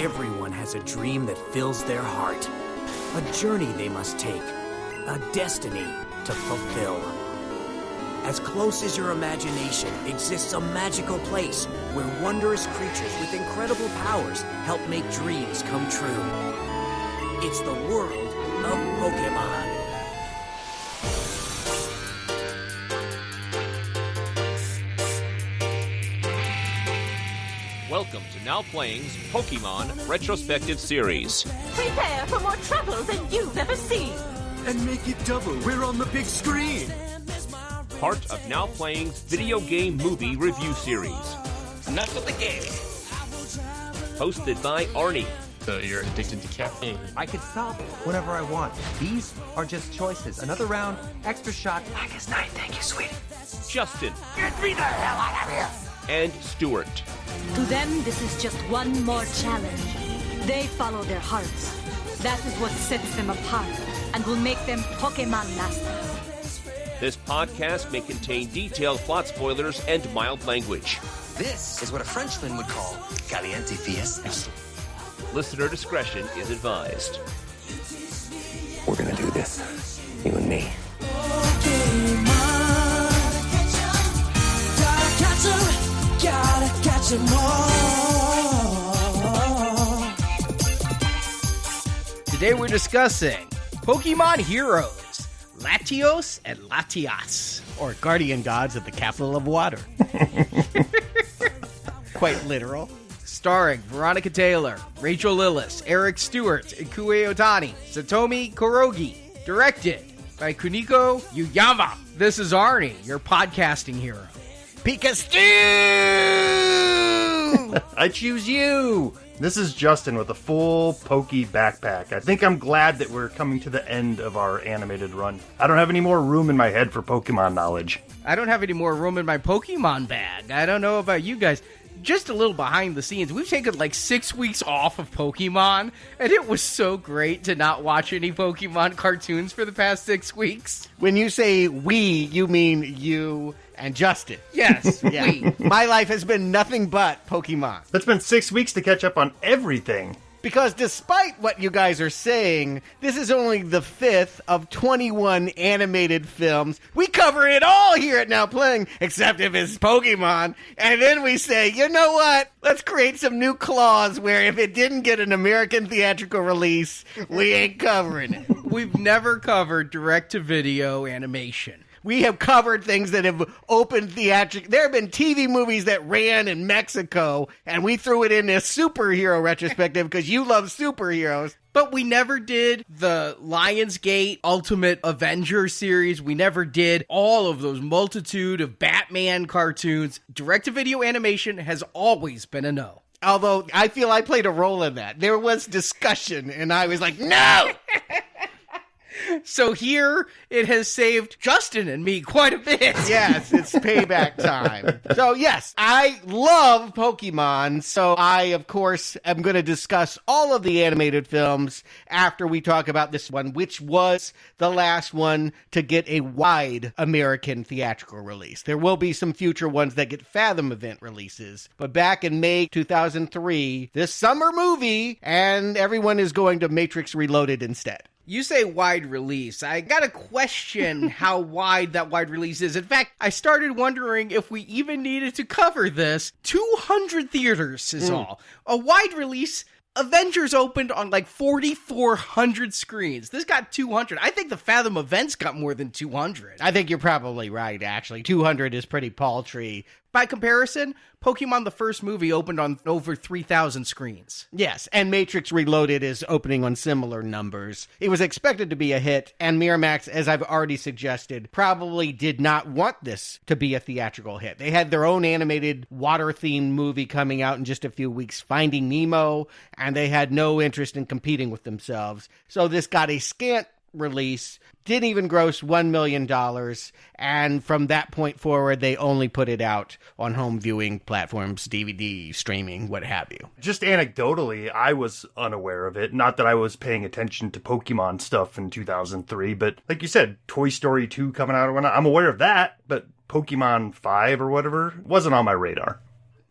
Everyone has a dream that fills their heart. A journey they must take. A destiny to fulfill. As close as your imagination exists a magical place where wondrous creatures with incredible powers help make dreams come true. It's the world of Pokémon. Welcome to Now Playing's Pokémon Retrospective Series. Prepare for more trouble than you've ever seen. And make it double. We're on the big screen. Part of Now Playing's Video Game Movie Review Series. Enough with the game. Hosted by Arnie. So you're addicted to caffeine. I could stop whenever I want. These are just choices. Another round, extra shot. Blackest night, thank you, sweetie. Justin. Get me the hell out of here! And Stuart. To them, this is just one more challenge. They follow their hearts. That is what sets them apart and will make them Pokémon masters. This podcast may contain detailed plot spoilers and mild language. This is what a Frenchman would call caliente fiesta. Listener discretion is advised. We're gonna do this, you and me. Gotta catch 'em all. Today we're discussing Pokemon Heroes, Latios and Latias, or Guardian Gods of the Capital of Water. Quite literal. Starring Veronica Taylor, Rachel Lillis, Eric Stewart, Ikue Otani, Satomi Korogi. Directed by Kuniko Yuyama. This is Arnie, your podcasting hero. Pikachu! I choose you! This is Justin with a full Poke backpack. I think I'm glad that we're coming to the end of our animated run. I don't have any more room in my head for Pokemon knowledge. I don't have any more room in my Pokemon bag. I don't know about you guys. Just a little behind the scenes. We've taken like 6 weeks off of Pokemon, and it was so great to not watch any Pokemon cartoons for the past 6 weeks. When you say we, you mean you and Justin. Yes, yeah. we. My life has been nothing but Pokemon. That's been 6 weeks to catch up on everything. Because despite what you guys are saying, this is only the 5th of 21 animated films. We cover it all here at Now Playing, except if it's Pokemon. And then we say, you know what? Let's create some new clause where if it didn't get an American theatrical release, we ain't covering it. We've never covered direct-to-video animation. We have covered things that have opened theatrical. There have been TV movies that ran in Mexico, and we threw it in this superhero retrospective because you love superheroes. But we never did the Lionsgate Ultimate Avenger series. We never did all of those multitude of Batman cartoons. Direct-to-video animation has always been a no. Although I feel I played a role in that. There was discussion, and I was like, no! So here, it has saved Justin and me quite a bit. Yes, it's payback time. So yes, I love Pokemon, so I, of course, am going to discuss all of the animated films after we talk about this one, which was the last one to get a wide American theatrical release. There will be some future ones that get Fathom event releases, but back in May 2003, this summer movie, and everyone is going to Matrix Reloaded instead. You say wide release. I gotta question how wide that wide release is. In fact, I started wondering if we even needed to cover this. 200 theaters is all. A wide release. Avengers opened on like 4,400 screens. This got 200. I think the Fathom events got more than 200. I think you're probably right, actually. 200 is pretty paltry. By comparison, Pokemon the first movie opened on over 3,000 screens. Yes, and Matrix Reloaded is opening on similar numbers. It was expected to be a hit, and Miramax, as I've already suggested, probably did not want this to be a theatrical hit. They had their own animated water-themed movie coming out in just a few weeks, Finding Nemo, and they had no interest in competing with themselves. So this got a scant release, didn't even gross $1 million, and from that point forward, they only put it out on home viewing platforms, DVD, streaming, what have you. Just anecdotally, I was unaware of it. Not that I was paying attention to Pokemon stuff in 2003, but like you said, Toy Story 2 coming out, I'm aware of that, but Pokemon 5 or whatever wasn't on my radar.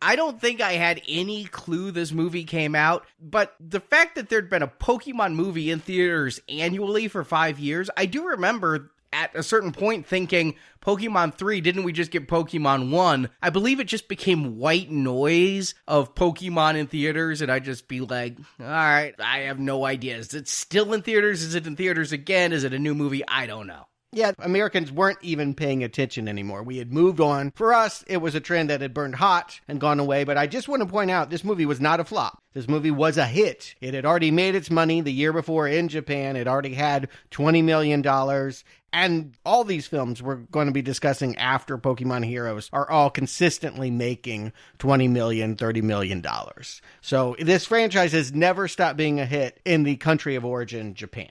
I don't think I had any clue this movie came out, but the fact that there'd been a Pokemon movie in theaters annually for 5 years, I do remember at a certain point thinking, Pokemon 3, didn't we just get Pokemon 1? I believe it just became white noise of Pokemon in theaters, and I'd just be like, all right, I have no idea. Is it still in theaters? Is it in theaters again? Is it a new movie? I don't know. Yeah, Americans weren't even paying attention anymore. We had moved on. For us, it was a trend that had burned hot and gone away, but I just want to point out this movie was not a flop. This movie was a hit. It had already made its money the year before in Japan. It already had $20 million. And all these films we're going to be discussing after Pokemon Heroes are all consistently making $20 million, $30 million. So this franchise has never stopped being a hit in the country of origin, Japan.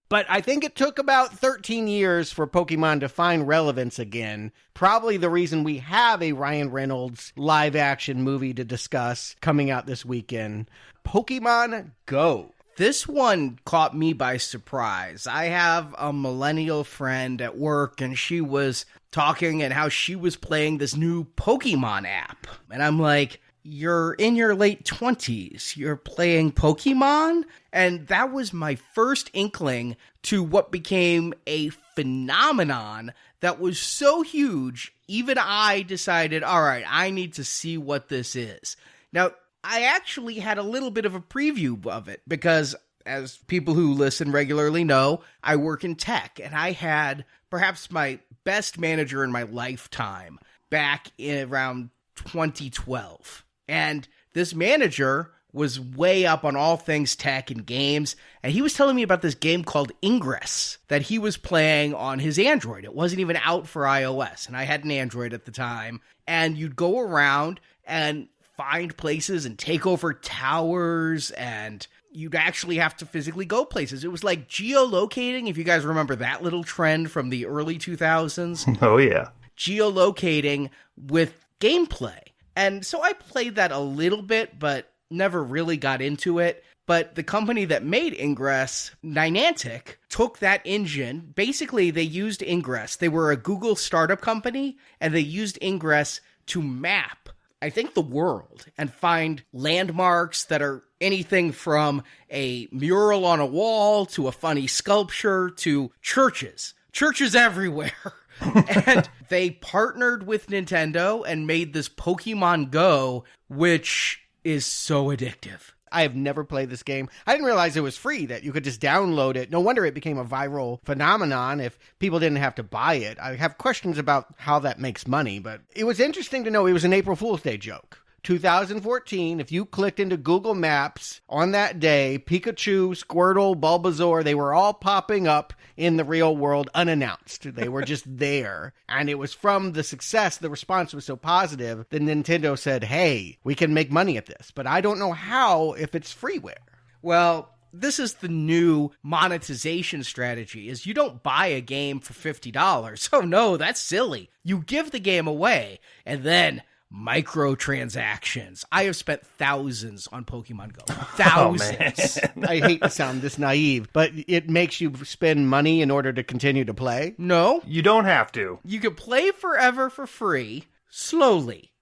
But I think it took about 13 years for Pokemon to find relevance again. Probably the reason we have a Ryan Reynolds live-action movie to discuss coming out this weekend. Pokemon Go. This one caught me by surprise. I have a millennial friend at work, and she was talking and how she was playing this new Pokemon app. And I'm like, you're in your late 20s. You're playing Pokemon? And that was my first inkling to what became a phenomenon that was so huge, even I decided, all right, I need to see what this is. Now, I actually had a little bit of a preview of it because, as people who listen regularly know, I work in tech, and I had perhaps my best manager in my lifetime back in around 2012. And this manager was way up on all things tech and games, and he was telling me about this game called Ingress that he was playing on his Android. It wasn't even out for iOS, and I had an Android at the time, and you'd go around and find places and take over towers, and you'd actually have to physically go places. It was like geolocating, if you guys remember that little trend from the early 2000s. Oh, yeah. Geolocating with gameplay. And so I played that a little bit, but never really got into it. But the company that made Ingress, Niantic, took that engine. Basically, they used Ingress. They were a Google startup company, and they used Ingress to map, I think, the world and find landmarks that are anything from a mural on a wall to a funny sculpture to churches. Churches everywhere. And they partnered with Nintendo and made this Pokemon Go, which is so addictive. I have never played this game. I didn't realize it was free, that you could just download it. No wonder it became a viral phenomenon if people didn't have to buy it. I have questions about how that makes money, but it was interesting to know it was an April Fool's Day joke. 2014, if you clicked into Google Maps on that day, Pikachu, Squirtle, Bulbasaur, they were all popping up in the real world unannounced. They were just there. And it was from the success, the response was so positive, that Nintendo said, hey, we can make money at this. But I don't know how if it's freeware. Well, this is the new monetization strategy, is you don't buy a game for $50. Oh no, that's silly. You give the game away, and then microtransactions. I have spent thousands on Pokemon Go. Thousands. Oh, I hate to sound this naive, but it makes you spend money in order to continue to play? No. You don't have to. You can play forever for free, slowly.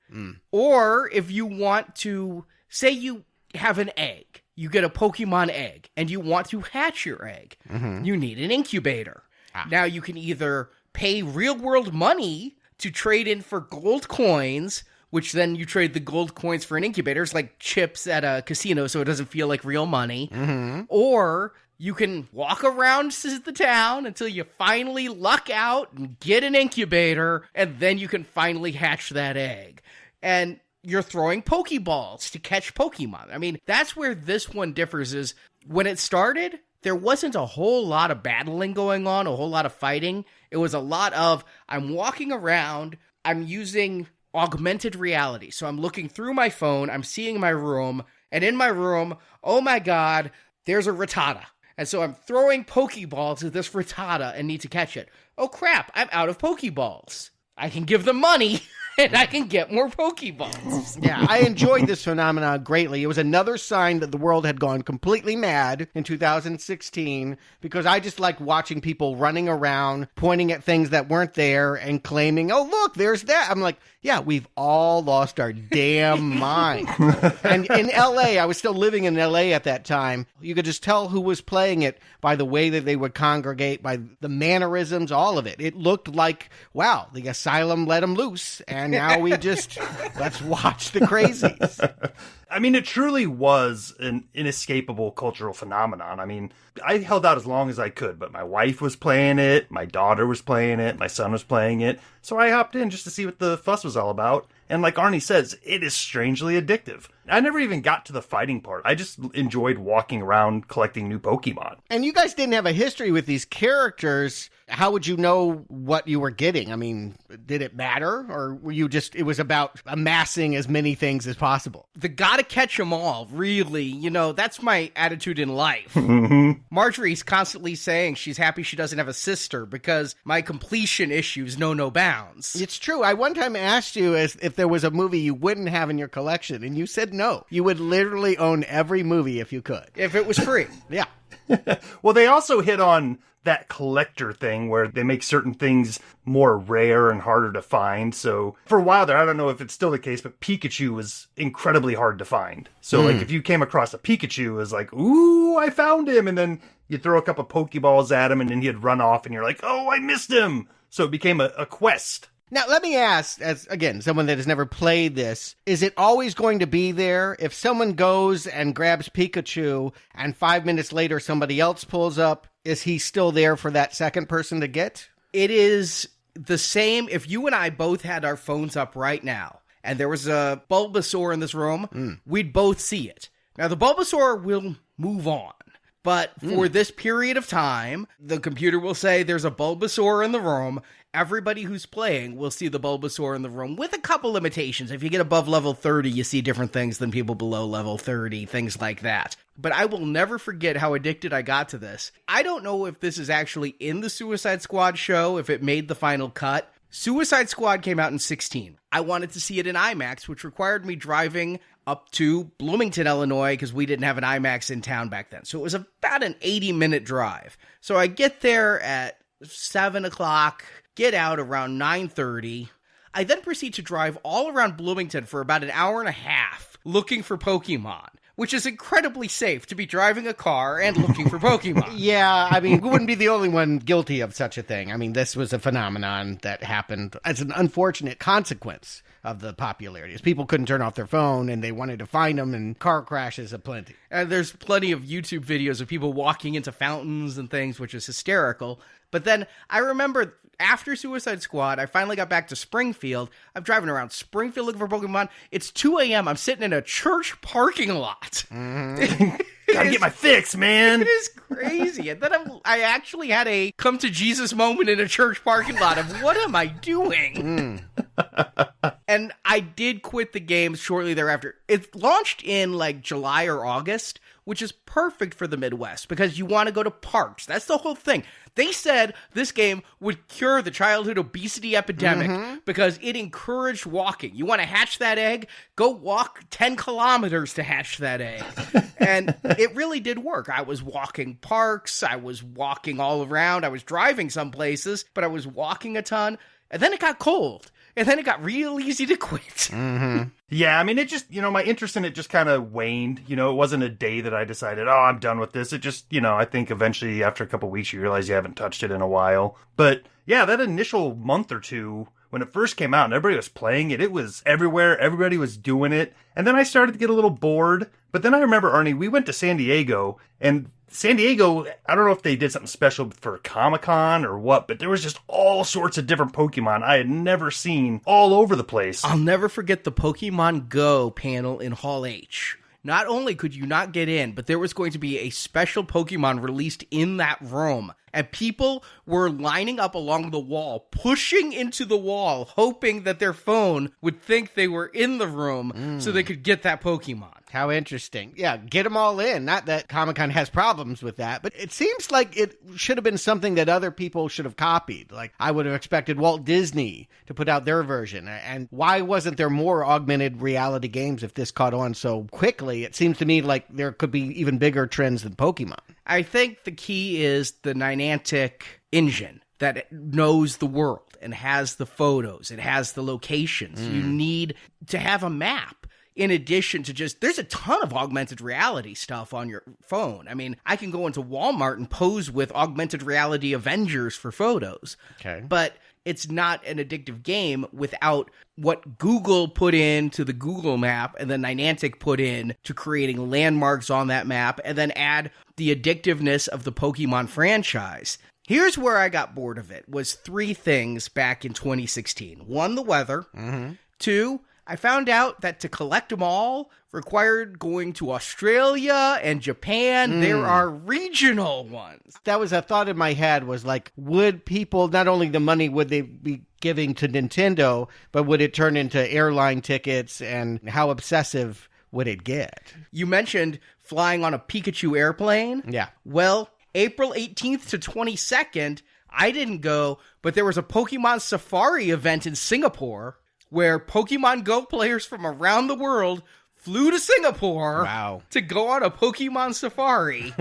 Or if you want to, say you have an egg, you get a Pokemon egg, and you want to hatch your egg, you need an incubator. Now you can either pay real world money to trade in for gold coins, which then you trade the gold coins for an incubator. It's like chips at a casino, so it doesn't feel like real money. Or you can walk around the town until you finally luck out and get an incubator, and then you can finally hatch that egg. And you're throwing Pokeballs to catch Pokemon. I mean, that's where this one differs, is when it started, there wasn't a whole lot of battling going on, a whole lot of fighting. It was a lot of, I'm walking around, I'm using augmented reality. So I'm looking through my phone, I'm seeing my room, and in my room, oh my god, there's a Rattata. And so I'm throwing Pokeballs at this Rattata and need to catch it. Oh crap, I'm out of Pokeballs. I can give them money and I can get more Pokeballs. Yeah, I enjoyed this phenomenon greatly. It was another sign that the world had gone completely mad in 2016 because I just liked watching people running around, pointing at things that weren't there and claiming, oh, look, there's that. I'm like, yeah, we've all lost our damn mind. And in LA, I was still living in LA at that time. You could just tell who was playing it by the way that they would congregate, by the mannerisms, all of it. It looked like, wow, the asylum let them loose, and now we just, let's watch the crazies. I mean, it truly was an inescapable cultural phenomenon. I mean, I held out as long as I could, but my wife was playing it, my daughter was playing it, my son was playing it, so I hopped in just to see what the fuss was all about. And like Arnie says, it is strangely addictive. I never even got to the fighting part. I just enjoyed walking around collecting new Pokemon. And you guys didn't have a history with these characters. How would you know what you were getting? I mean, did it matter? Or were you just, it was about amassing as many things as possible? The gotta catch 'em all, really. You know, that's my attitude in life. Mm-hmm. Marjorie's constantly saying she's happy she doesn't have a sister because my completion issues know no bounds. It's true. I one time asked you if there was a movie you wouldn't have in your collection, and you said no. You would literally own every movie if you could. If it was free. Yeah. Well, they also hit on that collector thing where they make certain things more rare and harder to find. So for a while there, I don't know if it's still the case, but Pikachu was incredibly hard to find. So like if you came across a Pikachu, it was like, ooh, I found him. And then you throw a couple Pokeballs at him and then he'd run off and you're like, oh, I missed him. So it became a quest. Now, let me ask, as again, someone that has never played this, is it always going to be there? If someone goes and grabs Pikachu and 5 minutes later somebody else pulls up, is he still there for that second person to get? It is the same if you and I both had our phones up right now and there was a Bulbasaur in this room, we'd both see it. Now, the Bulbasaur will move on. But for this period of time, the computer will say there's a Bulbasaur in the room. Everybody who's playing will see the Bulbasaur in the room with a couple limitations. If you get above level 30, you see different things than people below level 30, things like that. But I will never forget how addicted I got to this. I don't know if this is actually in the Suicide Squad show, if it made the final cut. Suicide Squad came out in 2016. I wanted to see it in IMAX, which required me driving up to Bloomington, Illinois, because we didn't have an IMAX in town back then. So it was about an 80-minute drive. So I get there at 7 o'clock, get out around 9:30. I then proceed to drive all around Bloomington for about an hour and a half looking for Pokemon, which is incredibly safe to be driving a car and looking for Pokemon. Yeah, I mean, we wouldn't be the only one guilty of such a thing. I mean, this was a phenomenon that happened as an unfortunate consequence of the popularity. As people couldn't turn off their phone and they wanted to find them, and car crashes aplenty. And there's plenty of YouTube videos of people walking into fountains and things, which is hysterical. But then I remember after Suicide Squad, I finally got back to Springfield. I'm driving around Springfield looking for Pokemon. It's 2 a.m. I'm sitting in a church parking lot. Gotta get my fix, man. It is crazy. And then I actually had a come to Jesus moment in a church parking lot of what am I doing? And I did quit the game shortly thereafter. It launched in like July or August, which is perfect for the Midwest because you want to go to parks. That's the whole thing. They said this game would cure the childhood obesity epidemic because it encouraged walking. You want to hatch that egg? Go walk 10 kilometers to hatch that egg. And it really did work. I was walking parks. I was walking all around. I was driving some places, but I was walking a ton. And then it got cold. And then it got real easy to quit. Yeah, I mean, it just, my interest in it just kind of waned. It wasn't a day that I decided, oh, I'm done with this. It just, I think eventually after a couple weeks, you realize you haven't touched it in a while. But yeah, that initial month or two, when it first came out and everybody was playing it, it was everywhere. Everybody was doing it. And then I started to get a little bored. But then I remember, Arnie, we went to San Diego, and San Diego, I don't know if they did something special for Comic-Con or what, but there was just all sorts of different Pokemon I had never seen all over the place. I'll never forget the Pokemon Go panel in Hall H. Not only could you not get in, but there was going to be a special Pokemon released in that room. and people were lining up along the wall, pushing into the wall, hoping that their phone would think they were in the room so they could get that Pokemon. How interesting. Yeah, get them all in. Not that Comic-Con has problems with that, but it seems like it should have been something that other people should have copied. Like, I would have expected Walt Disney to put out their version. And why wasn't there more augmented reality games if this caught on so quickly? It seems to me like there could be even bigger trends than Pokemon. I think the key is the Niantic engine that knows the world and has the photos. It has the locations. You need to have a map. In addition to just, there's a ton of augmented reality stuff on your phone. I mean, I can go into Walmart and pose with augmented reality Avengers for photos. Okay. But it's not an addictive game without what Google put into the Google map and then Niantic put in to creating landmarks on that map and then add the addictiveness of the Pokemon franchise. Here's where I got bored of it, was 3 things back in 2016. 1, the weather. 2, I found out that to collect them all required going to Australia and Japan. There are regional ones. That was a thought in my head, was like, would people, not only the money would they be giving to Nintendo, but would it turn into airline tickets, and how obsessive would it get? You mentioned flying on a Pikachu airplane. Yeah. Well, April 18th to 22nd, I didn't go, but there was a Pokemon Safari event in Singapore where Pokemon Go players from around the world flew to Singapore to go on a Pokemon Safari.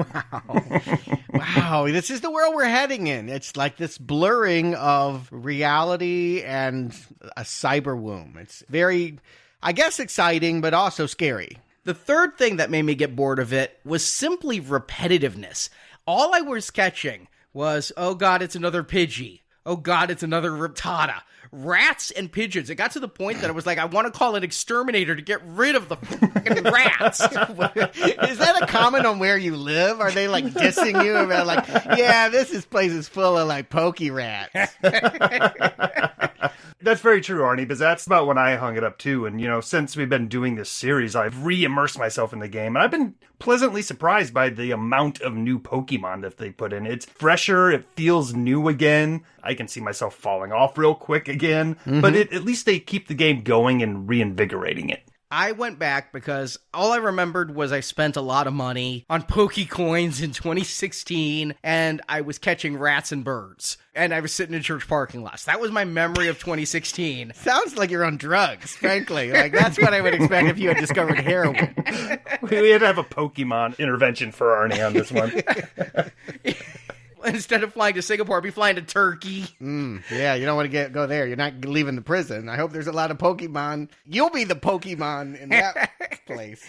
Wow, this is the world we're heading in. It's like this blurring of reality and a cyber womb. It's very, I guess, exciting, but also scary. The third thing that made me get bored of it was simply repetitiveness. All I was catching was, oh god, it's another Pidgey. Oh god, it's another Rattata. Rats and pigeons. It got to the point that I was like, I want to call an exterminator to get rid of the fucking rats. Is that a comment on where you live? Are they like dissing you about like, yeah, place is full of like pokey rats? That's very true, Arnie, because that's about when I hung it up too. And, since we've been doing this series, I've re-immersed myself in the game. And I've been pleasantly surprised by the amount of new Pokemon that they put in. It's fresher. It feels new again. I can see myself falling off real quick again. But at least they keep the game going and reinvigorating it. I went back because all I remembered was I spent a lot of money on Pokecoins in 2016, and I was catching rats and birds, and I was sitting in church parking lots. That was my memory of 2016. Sounds like you're on drugs, frankly. Like, that's what I would expect if you had discovered heroin. We had to have a Pokemon intervention for Arnie on this one. Instead of flying to Singapore, I'd be flying to Turkey. Yeah, you don't want to go there. You're not leaving the prison. I hope there's a lot of Pokemon. You'll be the Pokemon in that place.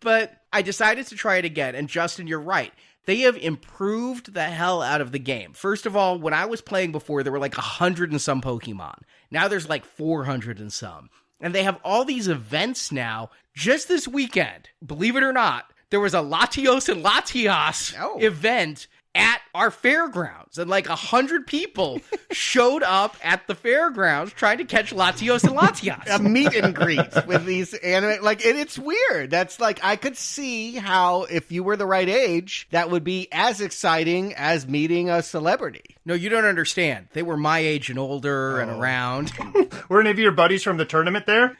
But I decided to try it again. And Justin, you're right. They have improved the hell out of the game. First of all, when I was playing before, there were like 100 and some Pokemon. Now there's like 400 and some. And they have all these events now. Just this weekend, believe it or not, there was a Latios and Latias event at our fairgrounds, and like 100 people showed up at the fairgrounds trying to catch Latios and Latias. A meet and greet with these anime, and it's weird. That's like, I could see how, if you were the right age, that would be as exciting as meeting a celebrity. No, you don't understand. They were my age and older and around. Were any of your buddies from the tournament there?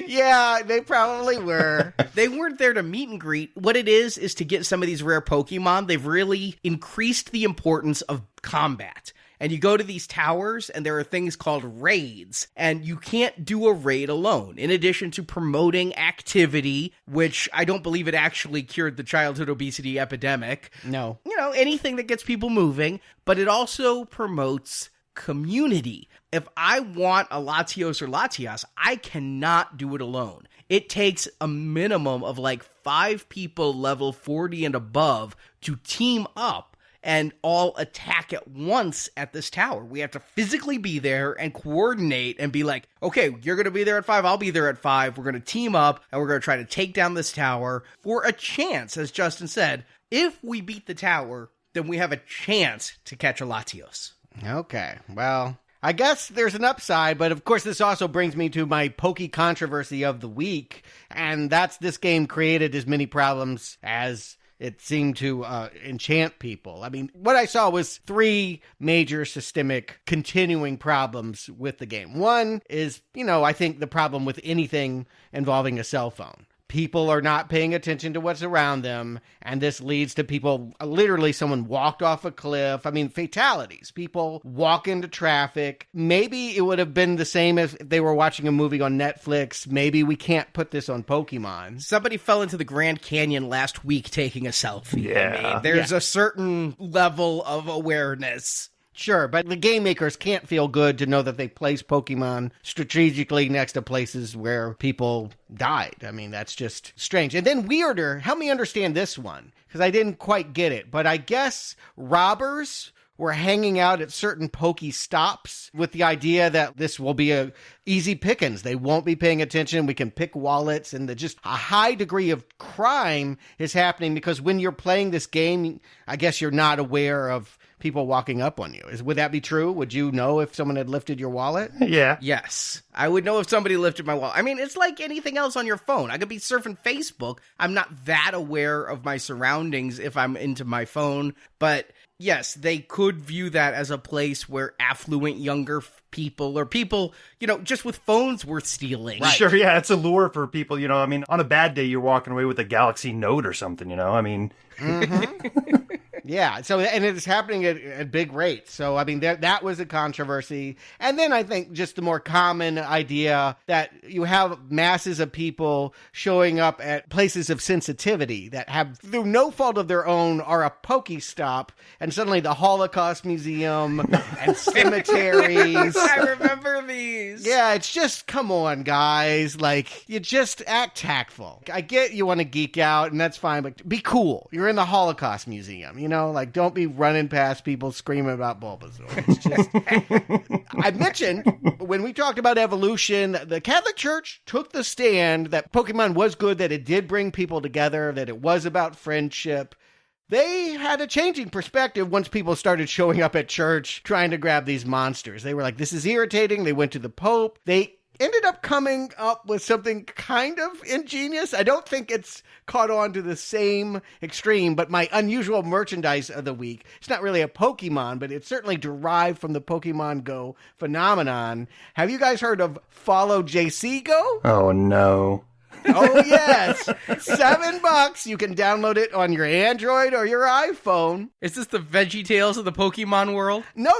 Yeah, they probably were. They weren't there to meet and greet. What it is to get some of these rare Pokemon. They've really increased the importance of combat. And you go to these towers, and there are things called raids, and you can't do a raid alone. In addition to promoting activity, which I don't believe it actually cured the childhood obesity epidemic. No. Anything that gets people moving, but it also promotes community. If I want a Latios or Latias, I cannot do it alone. It takes a minimum of like 5 people level 40 and above to team up and all attack at once at this tower. We have to physically be there and coordinate and be like, okay, you're going to be there at 5, I'll be there at 5. We're going to team up and we're going to try to take down this tower for a chance, as Justin said. If we beat the tower, then we have a chance to catch a Latios. Okay, well, I guess there's an upside, but of course this also brings me to my Poke controversy of the week, and that's this game created as many problems as It seemed to enchant people. I mean, what I saw was 3 major systemic continuing problems with the game. One is, I think the problem with anything involving a cell phone. People are not paying attention to what's around them, and this leads to people, literally someone walked off a cliff. I mean, fatalities. People walk into traffic. Maybe it would have been the same as if they were watching a movie on Netflix. Maybe we can't put this on Pokemon. Somebody fell into the Grand Canyon last week taking a selfie. Yeah. I mean, there's a certain level of awareness. Sure, but the game makers can't feel good to know that they placed Pokemon strategically next to places where people died. I mean, that's just strange. And then weirder, help me understand this one, because I didn't quite get it, but I guess robbers were hanging out at certain Pokestops with the idea that this will be a easy pickings. They won't be paying attention. We can pick wallets, and just a high degree of crime is happening because when you're playing this game, I guess you're not aware of people walking up on you. Would that be true? Would you know if someone had lifted your wallet? Yeah. Yes. I would know if somebody lifted my wallet. I mean, it's like anything else on your phone. I could be surfing Facebook. I'm not that aware of my surroundings if I'm into my phone. But yes, they could view that as a place where affluent younger people or people, just with phones worth stealing. Right. Sure, yeah, it's a lure for people, I mean, on a bad day, you're walking away with a Galaxy Note or something, I mean. Mm-hmm. Yeah, so, and it's happening at big rates. So, I mean, that was a controversy. And then I think just the more common idea that you have masses of people showing up at places of sensitivity that have, through no fault of their own, are a Pokestop, and suddenly the Holocaust Museum and cemeteries. I remember these. Yeah, it's just, come on, guys. Like, you just act tactful. I get you want to geek out, and that's fine, but be cool. You're in the Holocaust Museum, like, don't be running past people screaming about Bulbasaur. It's just... I mentioned, when we talked about evolution, the Catholic Church took the stand that Pokemon was good, that it did bring people together, that it was about friendship. They had a changing perspective once people started showing up at church trying to grab these monsters. They were like, this is irritating. They went to the Pope. They ended up coming up with something kind of ingenious. I don't think it's caught on to the same extreme, but my unusual merchandise of the week, it's not really a Pokemon, but it's certainly derived from the Pokemon Go phenomenon. Have you guys heard of Follow JC Go? Oh, no. Oh, yes. $7. You can download it on your Android or your iPhone. Is this the VeggieTales of the Pokemon world? No.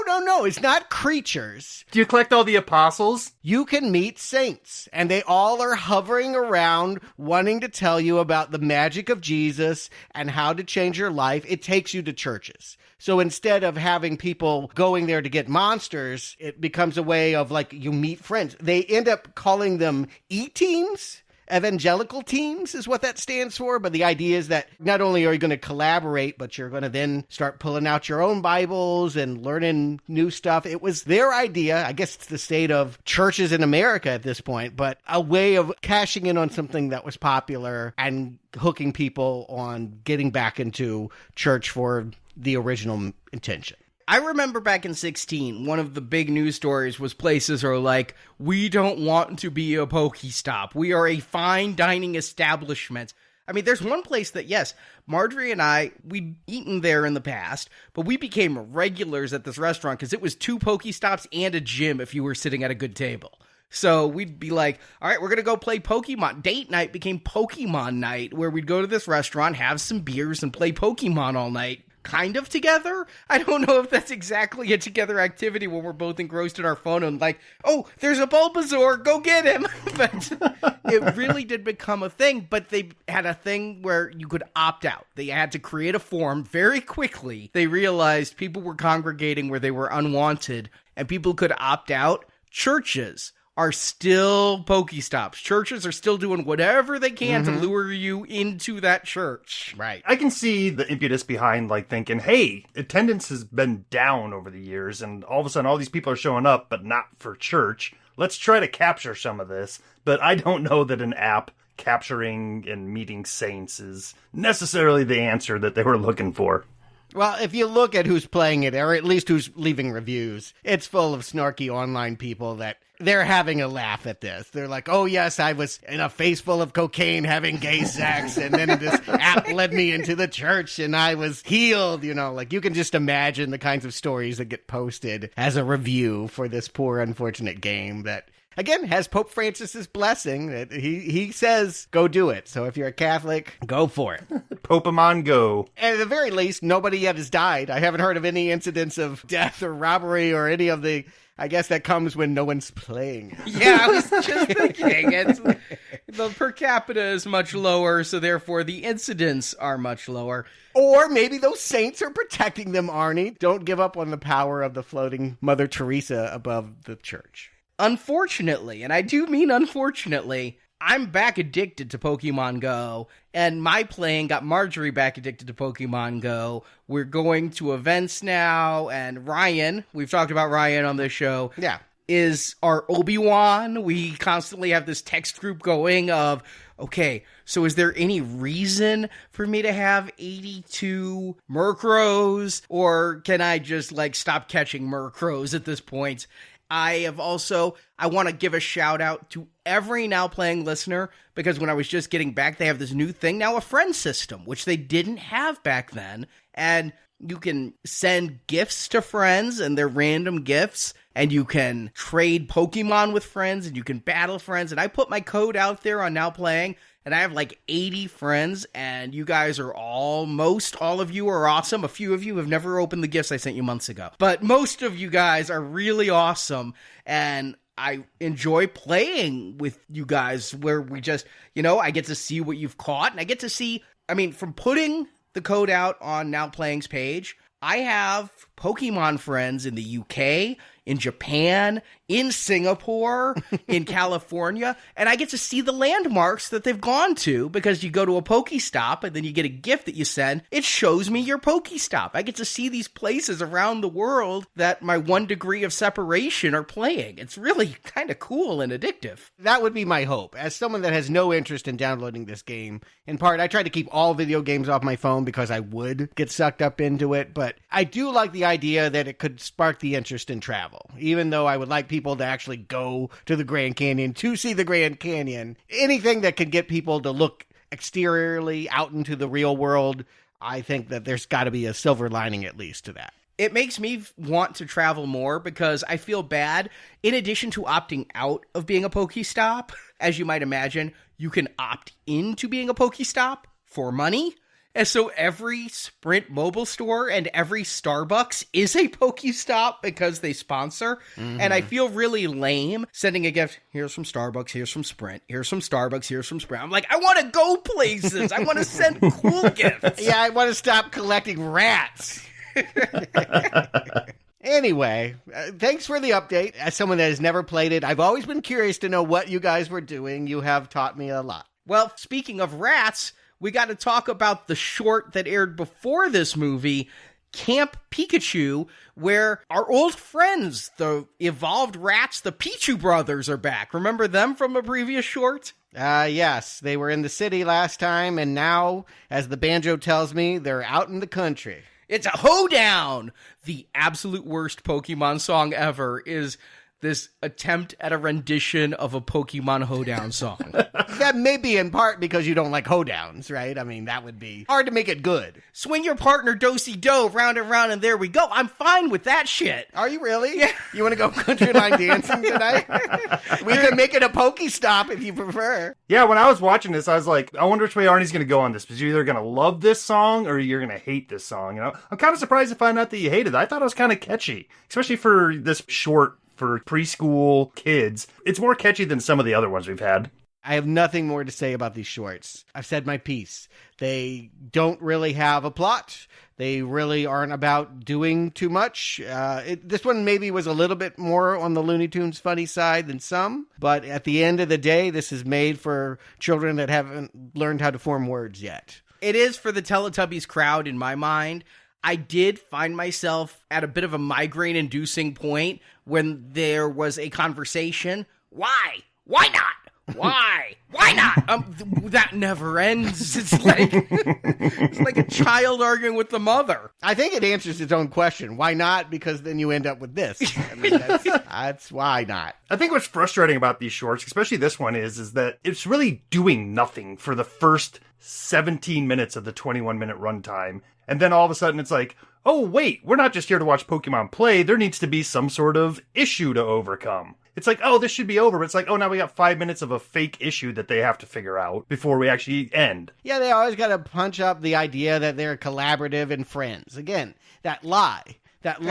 It's not creatures. Do you collect all the apostles? You can meet saints, and they all are hovering around wanting to tell you about the magic of Jesus and how to change your life. It takes you to churches. So instead of having people going there to get monsters, it becomes a way of, like, you meet friends. They end up calling them E-teams. Evangelical teams is what that stands for, but the idea is that not only are you going to collaborate, but you're going to then start pulling out your own Bibles and learning new stuff. It was their idea. I guess it's the state of churches in America at this point, but a way of cashing in on something that was popular and hooking people on getting back into church for the original intention. I remember back in 2016, one of the big news stories was places are like, we don't want to be a Pokestop. We are a fine dining establishment. I mean, there's one place that, yes, Marjorie and I, we'd eaten there in the past, but we became regulars at this restaurant because it was 2 Pokestops and a gym if you were sitting at a good table. So we'd be like, all right, we're going to go play Pokemon. Date night became Pokemon night, where we'd go to this restaurant, have some beers, and play Pokemon all night. Kind of together. I don't know if that's exactly a together activity when we're both engrossed in our phone and like, oh, there's a Bulbasaur, go get him. But it really did become a thing, but they had a thing where you could opt out. They had to create a form very quickly. They realized people were congregating where they were unwanted and people could opt out. Churches are still Pokestops. Churches are still doing whatever they can to lure you into that church. Right. I can see the impetus behind, like, thinking, hey, attendance has been down over the years, and all of a sudden all these people are showing up, but not for church. Let's try to capture some of this. But I don't know that an app capturing and meeting saints is necessarily the answer that they were looking for. Well, if you look at who's playing it, or at least who's leaving reviews, it's full of snarky online people that They're having a laugh at this. They're like, oh, yes, I was in a face full of cocaine having gay sex, and then this app led me into the church, and I was healed. Like, you can just imagine the kinds of stories that get posted as a review for this poor, unfortunate game that, again, has Pope Francis's blessing. That he says, go do it. So if you're a Catholic, go for it. Pokemon Go. At the very least, nobody yet has died. I haven't heard of any incidents of death or robbery or any of the... I guess that comes when no one's playing. Yeah, I was just thinking. The per capita is much lower, so therefore the incidents are much lower. Or maybe those saints are protecting them, Arnie. Don't give up on the power of the floating Mother Teresa above the church. Unfortunately, and I do mean unfortunately, I'm back addicted to Pokemon Go, and my playing got Marjorie back addicted to Pokemon Go. We're going to events now, and Ryan, we've talked about Ryan on this show, is our Obi-Wan. We constantly have this text group going of, okay, so is there any reason for me to have 82 Murkrows, or can I just, stop catching Murkrows at this point? I want to give a shout out to every Now Playing listener, because when I was just getting back, they have this new thing now, a friend system, which they didn't have back then. And you can send gifts to friends, and they're random gifts, and you can trade Pokemon with friends, and you can battle friends. And I put my code out there on Now Playing, and I have 80 friends, and you guys are all of you are awesome. A few of you have never opened the gifts I sent you months ago. But most of you guys are really awesome, and I enjoy playing with you guys where we just, I get to see what you've caught, and I get to see, from putting the code out on Now Playing's page, I have Pokemon friends in the UK, in Japan, in Singapore, in California, and I get to see the landmarks that they've gone to, because you go to a Pokestop and then you get a gift that you send. It shows me your Pokestop. I get to see these places around the world that my 1 degree of separation are playing. It's really kind of cool and addictive. That would be my hope. As someone that has no interest in downloading this game, in part, I try to keep all video games off my phone because I would get sucked up into it, but I do like the idea that it could spark the interest in travel. Even though I would like people to actually go to the Grand Canyon to see the Grand Canyon, anything that could get people to look exteriorly out into the real world, I think that there's got to be a silver lining at least to that. It makes me want to travel more because I feel bad. In addition to opting out of being a Pokestop, as you might imagine, you can opt into being a Pokestop for money. And so every Sprint mobile store and every Starbucks is a Pokestop because they sponsor. Mm-hmm. And I feel really lame sending a gift. Here's from Starbucks, here's from Sprint, here's from Starbucks, here's from Sprint. I'm like, I want to go places. I want to send cool gifts. Yeah, I want to stop collecting rats. Anyway, thanks for the update. As someone that has never played it, I've always been curious to know what you guys were doing. You have taught me a lot. Well, speaking of rats, we got to talk about the short that aired before this movie, Camp Pikachu, where our old friends, the evolved rats, the Pichu brothers, are back. Remember them from a previous short? Yes. They were in the city last time, and now, as the banjo tells me, they're out in the country. It's a hoedown! The absolute worst Pokemon song ever is this attempt at a rendition of a Pokemon hoedown song. That may be in part because you don't like hoedowns, right? I mean, that would be hard to make it good. Swing your partner do-si-do, round and round, and there we go. I'm fine with that shit. Are you really? Yeah. You want to go country line dancing tonight? We can make it a Pokestop if you prefer. Yeah, when I was watching this, I was like, I wonder which way Arnie's going to go on this. Because you're either going to love this song or you're going to hate this song. I'm kind of surprised to find out that you hated it. I thought it was kind of catchy, especially for this short for preschool kids. It's more catchy than some of the other ones we've had. I have nothing more to say about these shorts. I've said my piece. They don't really have a plot. They really aren't about doing too much. This one maybe was a little bit more on the Looney Tunes funny side than some, but at the end of the day, this is made for children that haven't learned how to form words yet. It is for the Teletubbies crowd in my mind. I did find myself at a bit of a migraine-inducing point when there was a conversation. Why? Why not? Why? Why not? That never ends. It's like a child arguing with the mother. I think it answers its own question. Why not? Because then you end up with this. I mean, that's why not. I think what's frustrating about these shorts, especially this one, is that it's really doing nothing for the first 17 minutes of the 21-minute runtime. And then all of a sudden it's like, oh, wait, we're not just here to watch Pokemon play. There needs to be some sort of issue to overcome. It's like, oh, this should be over. But it's like, oh, now we got 5 minutes of a fake issue that they have to figure out before we actually end. Yeah, they always got to punch up the idea that they're collaborative and friends. Again, that lie that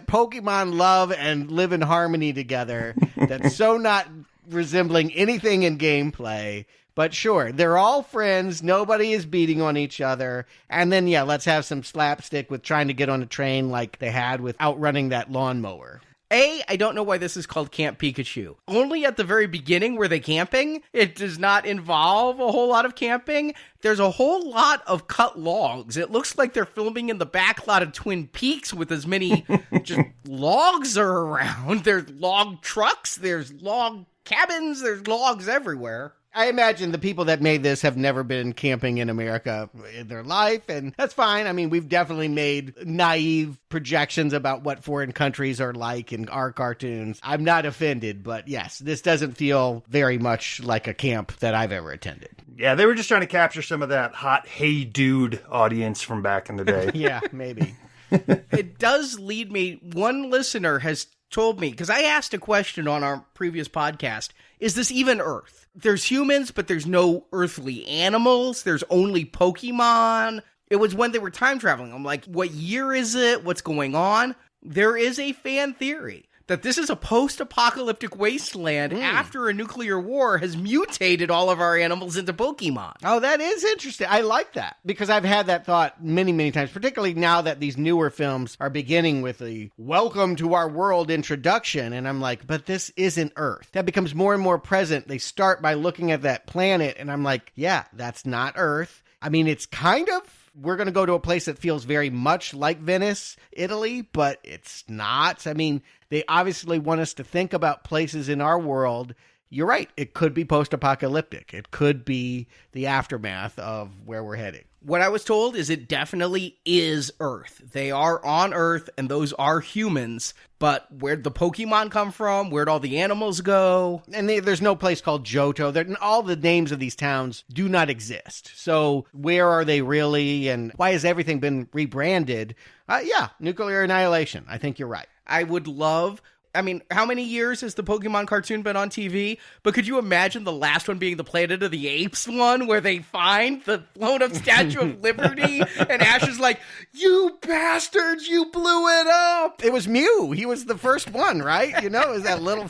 Pokemon love and live in harmony together, that's so not resembling anything in gameplay. But sure, they're all friends. Nobody is beating on each other. And then, yeah, let's have some slapstick with trying to get on a train like they had with outrunning that lawnmower. I don't know why this is called Camp Pikachu. Only at the very beginning were they camping. It does not involve a whole lot of camping. There's a whole lot of cut logs. It looks like they're filming in the back lot of Twin Peaks with as many just logs are around. There's log trucks, there's log cabins, there's logs everywhere. I imagine the people that made this have never been camping in America in their life, and that's fine. I mean, we've definitely made naive projections about what foreign countries are like in our cartoons. I'm not offended, but yes, this doesn't feel very much like a camp that I've ever attended. Yeah, they were just trying to capture some of that hot hey dude audience from back in the day. Yeah, maybe. It does lead me, one listener has told me, because I asked a question on our previous podcast, is this even Earth? There's humans, but there's no earthly animals. There's only Pokemon. It was when they were time traveling. I'm like, what year is it? What's going on? There is a fan theory that this is a post-apocalyptic wasteland after a nuclear war has mutated all of our animals into Pokemon. Oh, that is interesting. I like that because I've had that thought many, many times, particularly now that these newer films are beginning with the welcome to our world introduction. And I'm like, but this isn't Earth. That becomes more and more present. They start by looking at that planet and I'm like, yeah, that's not Earth. I mean, it's kind of. We're going to go to a place that feels very much like Venice, Italy, but it's not. I mean, they obviously want us to think about places in our world. You're right. It could be post-apocalyptic. It could be the aftermath of where we're heading. What I was told is it definitely is Earth. They are on Earth, and those are humans. But where'd the Pokemon come from? Where'd all the animals go? And there's no place called Johto. All the names of these towns do not exist. So where are they really? And why has everything been rebranded? Yeah, nuclear annihilation. I think you're right. I would love... I mean, how many years has the Pokemon cartoon been on TV? But could you imagine the last one being the Planet of the Apes one, where they find the blown-up Statue of Liberty, and Ash is like, you bastards, you blew it up! It was Mew. He was the first one, right? You know, it was that little...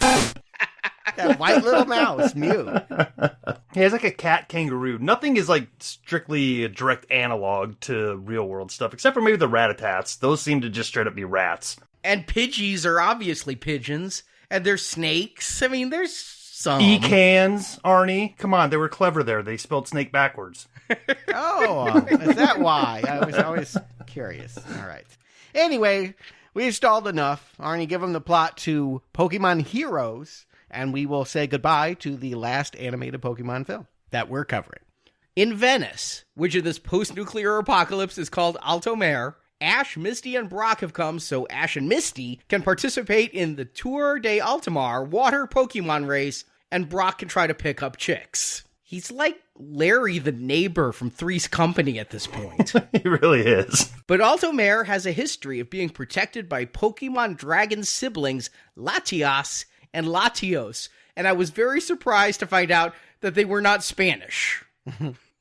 that white little mouse, Mew. Yeah, it's like a cat kangaroo. Nothing is like strictly a direct analog to real-world stuff, except for maybe the Rattatats. Those seem to just straight up be rats. And Pidgeys are obviously pigeons. And there's snakes. I mean, there's some. Ecans, Arnie. Come on, they were clever there. They spelled snake backwards. Oh, is that why? I was always curious. All right. Anyway, we've stalled enough. Arnie, give them the plot to Pokemon Heroes, and we will say goodbye to the last animated Pokemon film that we're covering. In Venice, which in this post-nuclear apocalypse is called Alto Mare, Ash, Misty, and Brock have come so Ash and Misty can participate in the Tour de Altamar water Pokemon race, and Brock can try to pick up chicks. He's like Larry the neighbor from Three's Company at this point. He really is. But Alto Mare has a history of being protected by Pokemon Dragon siblings Latias and Latios, and I was very surprised to find out that they were not Spanish.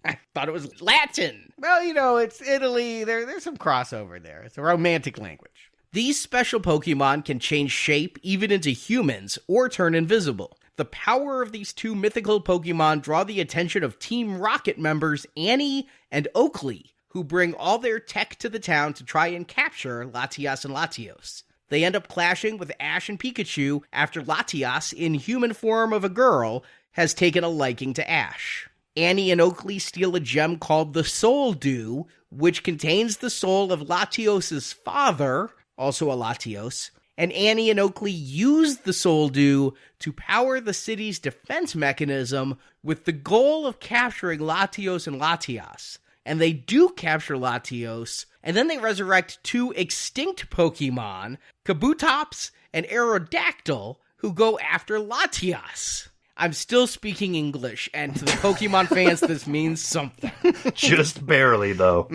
I thought it was Latin. Well, you know, it's Italy. There's some crossover there. It's a romantic language. These special Pokemon can change shape even into humans or turn invisible. The power of these two mythical Pokemon draw the attention of Team Rocket members Annie and Oakley, who bring all their tech to the town to try and capture Latias and Latios. They end up clashing with Ash and Pikachu after Latias, in human form of a girl, has taken a liking to Ash. Annie and Oakley steal a gem called the Soul Dew, which contains the soul of Latios' father, also a Latios, and Annie and Oakley use the Soul Dew to power the city's defense mechanism with the goal of capturing Latios and Latias. And they do capture Latios, and then they resurrect 2 extinct Pokemon, Kabutops and Aerodactyl, who go after Latias. I'm still speaking English, and to the Pokemon fans, this means something. Just barely, though.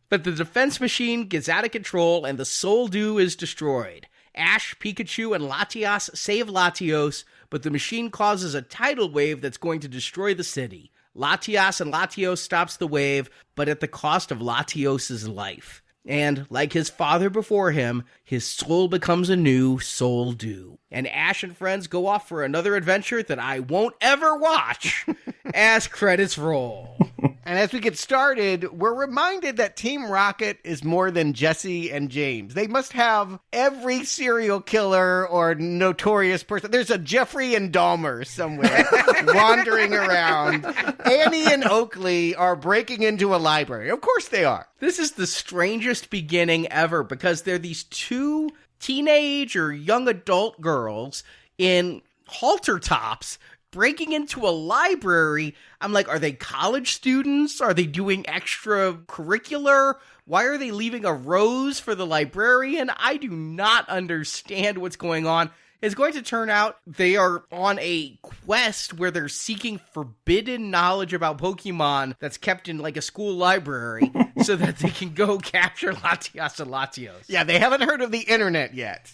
But the defense machine gets out of control, and the Soul Dew is destroyed. Ash, Pikachu, and Latias save Latios, but the machine causes a tidal wave that's going to destroy the city. Latias and Latios stops the wave, but at the cost of Latios' life. And, like his father before him, his soul becomes a new Soul Dew. And Ash and friends go off for another adventure that I won't ever watch as credits roll. And as we get started, we're reminded that Team Rocket is more than Jesse and James. They must have every serial killer or notorious person. There's a Jeffrey and Dahmer somewhere wandering around. Annie and Oakley are breaking into a library. Of course they are. This is the strangest beginning ever because they're these 2 teenage or young adult girls in halter tops breaking into a library. I'm like, are they college students? Are they doing extracurricular? Why are they leaving a rose for the librarian? I do not understand what's going on. It's going to turn out they are on a quest where they're seeking forbidden knowledge about Pokemon that's kept in like a school library so that they can go capture Latias and Latios. Yeah, they haven't heard of the internet yet.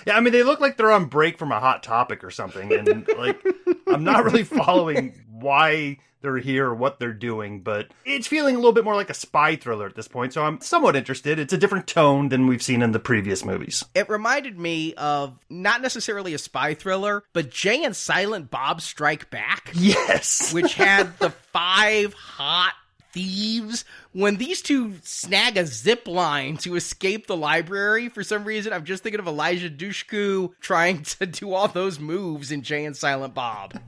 Yeah, I mean, they look like they're on break from a Hot Topic or something, and like, I'm not really following why they're here or what they're doing, but it's feeling a little bit more like a spy thriller at this point, so I'm somewhat interested. It's a different tone than we've seen in the previous movies. It reminded me of not necessarily a spy thriller, but Jay and Silent Bob Strike Back. Yes! Which had the 5 hot thieves. When these 2 snag a zip line to escape the library, for some reason, I'm just thinking of Elijah Dushku trying to do all those moves in Jay and Silent Bob.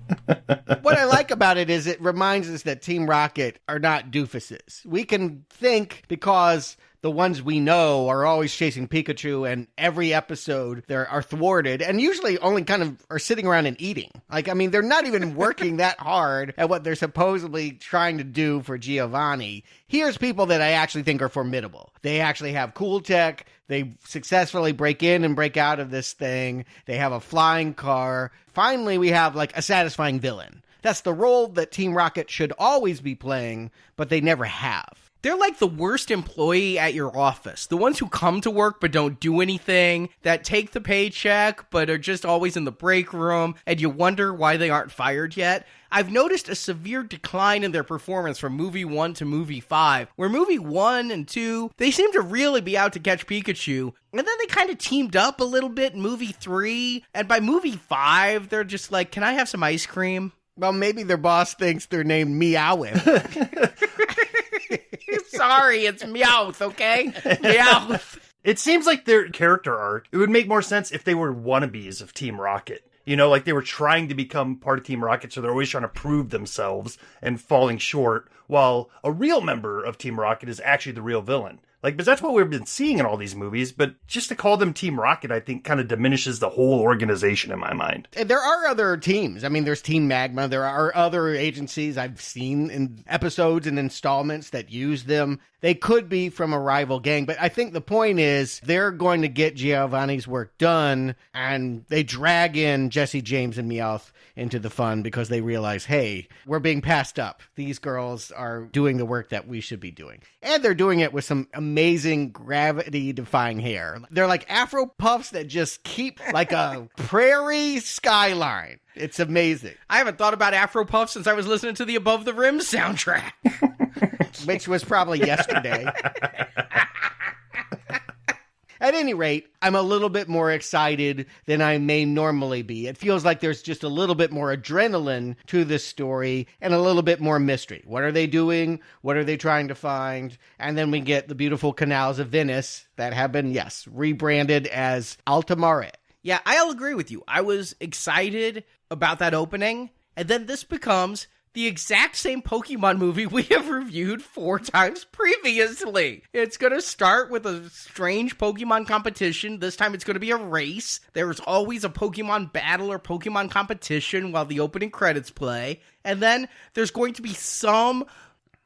What I like about it is it reminds us that Team Rocket are not doofuses. We can think because the ones we know are always chasing Pikachu, and every episode they are thwarted, and usually only kind of are sitting around and eating. Like, I mean, they're not even working that hard at what they're supposedly trying to do for Giovanni. Here's people that I actually think are formidable. They actually have cool tech. They successfully break in and break out of this thing. They have a flying car. Finally, we have like a satisfying villain. That's the role that Team Rocket should always be playing, but they never have. They're like the worst employee at your office. The ones who come to work but don't do anything, that take the paycheck but are just always in the break room, and you wonder why they aren't fired yet. I've noticed a severe decline in their performance from movie 1 to movie 5, where movie 1 and 2, they seem to really be out to catch Pikachu, and then they kind of teamed up a little bit in movie 3, and by movie 5, they're just like, can I have some ice cream? Well, maybe their boss thinks they're named Meowth. Sorry, it's Meowth, okay? Meowth. It seems like their character arc, it would make more sense if they were wannabes of Team Rocket. You know, like they were trying to become part of Team Rocket, so they're always trying to prove themselves and falling short, while a real member of Team Rocket is actually the real villain. Like, because that's what we've been seeing in all these movies, but just to call them Team Rocket, I think, kind of diminishes the whole organization in my mind. There are other teams. I mean, there's Team Magma. There are other agencies I've seen in episodes and installments that use them. They could be from a rival gang, but I think the point is they're going to get Giovanni's work done, and they drag in Jesse, James, and Meowth into the fun because they realize, hey, we're being passed up. These girls are doing the work that we should be doing. And they're doing it with some amazing gravity-defying hair. They're like Afro puffs that just keep like a prairie skyline. It's amazing. I haven't thought about Afro puffs since I was listening to the Above the Rim soundtrack. Which was probably yesterday. At any rate, I'm a little bit more excited than I may normally be. It feels like there's just a little bit more adrenaline to this story and a little bit more mystery. What are they doing? What are they trying to find? And then we get the beautiful canals of Venice that have been, yes, rebranded as Alta Mare. Yeah, I'll agree with you. I was excited about that opening, and then this becomes the exact same Pokemon movie we have reviewed 4 times previously. It's going to start with a strange Pokemon competition. This time it's going to be a race. There's always a Pokemon battle or Pokemon competition while the opening credits play. And then there's going to be some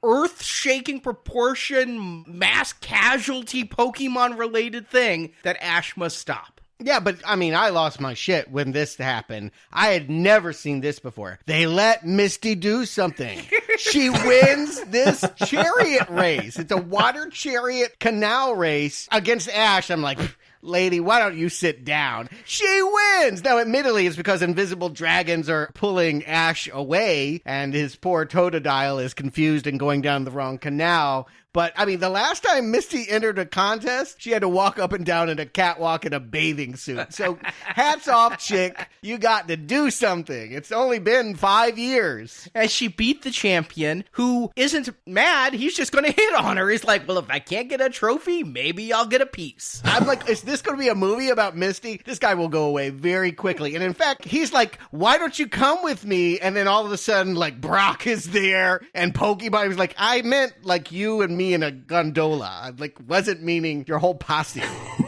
earth-shaking proportion mass casualty Pokemon-related thing that Ash must stop. Yeah, but I mean, I lost my shit when this happened. I had never seen this before. They let Misty do something. She wins this chariot race. It's a water chariot canal race against Ash. I'm like, lady, why don't you sit down? She wins! Now, admittedly, it's because invisible dragons are pulling Ash away, and his poor Totodile is confused and going down the wrong canal. But, I mean, the last time Misty entered a contest, she had to walk up and down in a catwalk in a bathing suit. So, hats off, chick. You got to do something. It's only been 5 years. And she beat the champion, who isn't mad. He's just going to hit on her. He's like, well, if I can't get a trophy, maybe I'll get a piece. I'm like, is this going to be a movie about Misty? This guy will go away very quickly. And in fact, he's like, why don't you come with me? And then all of a sudden, like, Brock is there, and Pokemon was like, I meant, like, you and me in a gondola. I wasn't meaning your whole posse.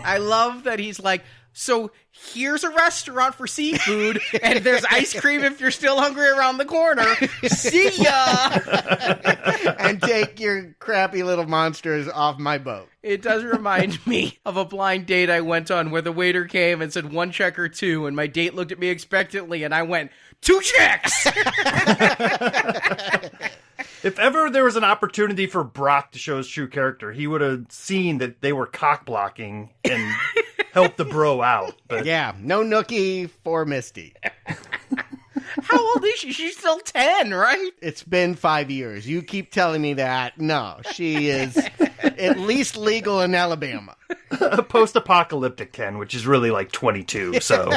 I love that he's like, so here's a restaurant for seafood, and there's ice cream if you're still hungry around the corner. See ya! And take your crappy little monsters off my boat. It does remind me of a blind date I went on where the waiter came and said 1 check or 2, and my date looked at me expectantly, and I went, 2 checks! If ever there was an opportunity for Brock to show his true character, he would have seen that they were cock blocking and helped the bro out. But yeah, no nookie for Misty. How old is she? She's still 10, right? It's been 5 years. You keep telling me that. No, she is at least legal in Alabama. Post-apocalyptic Ken, which is really like 22, so.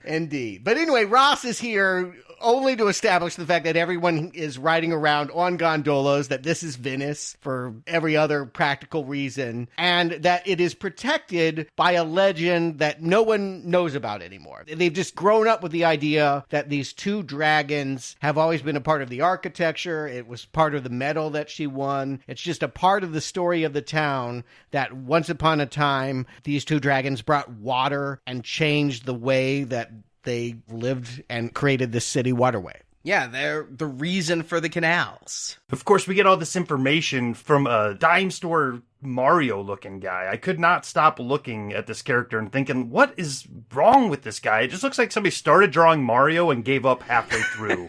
Indeed. But anyway, Ross is here only to establish the fact that everyone is riding around on gondolas, that this is Venice for every other practical reason, and that it is protected by a legend that no one knows about anymore. They've just grown up with the idea that these 2 dragons have always been a part of the architecture. It was part of the medal that she won. It's just a part of the story of the town that once upon a time, these 2 dragons brought water and changed the way that they lived and created the city waterway. Yeah, they're the reason for the canals. Of course, we get all this information from a dime store Mario-looking guy. I could not stop looking at this character and thinking, what is wrong with this guy? It just looks like somebody started drawing Mario and gave up halfway through.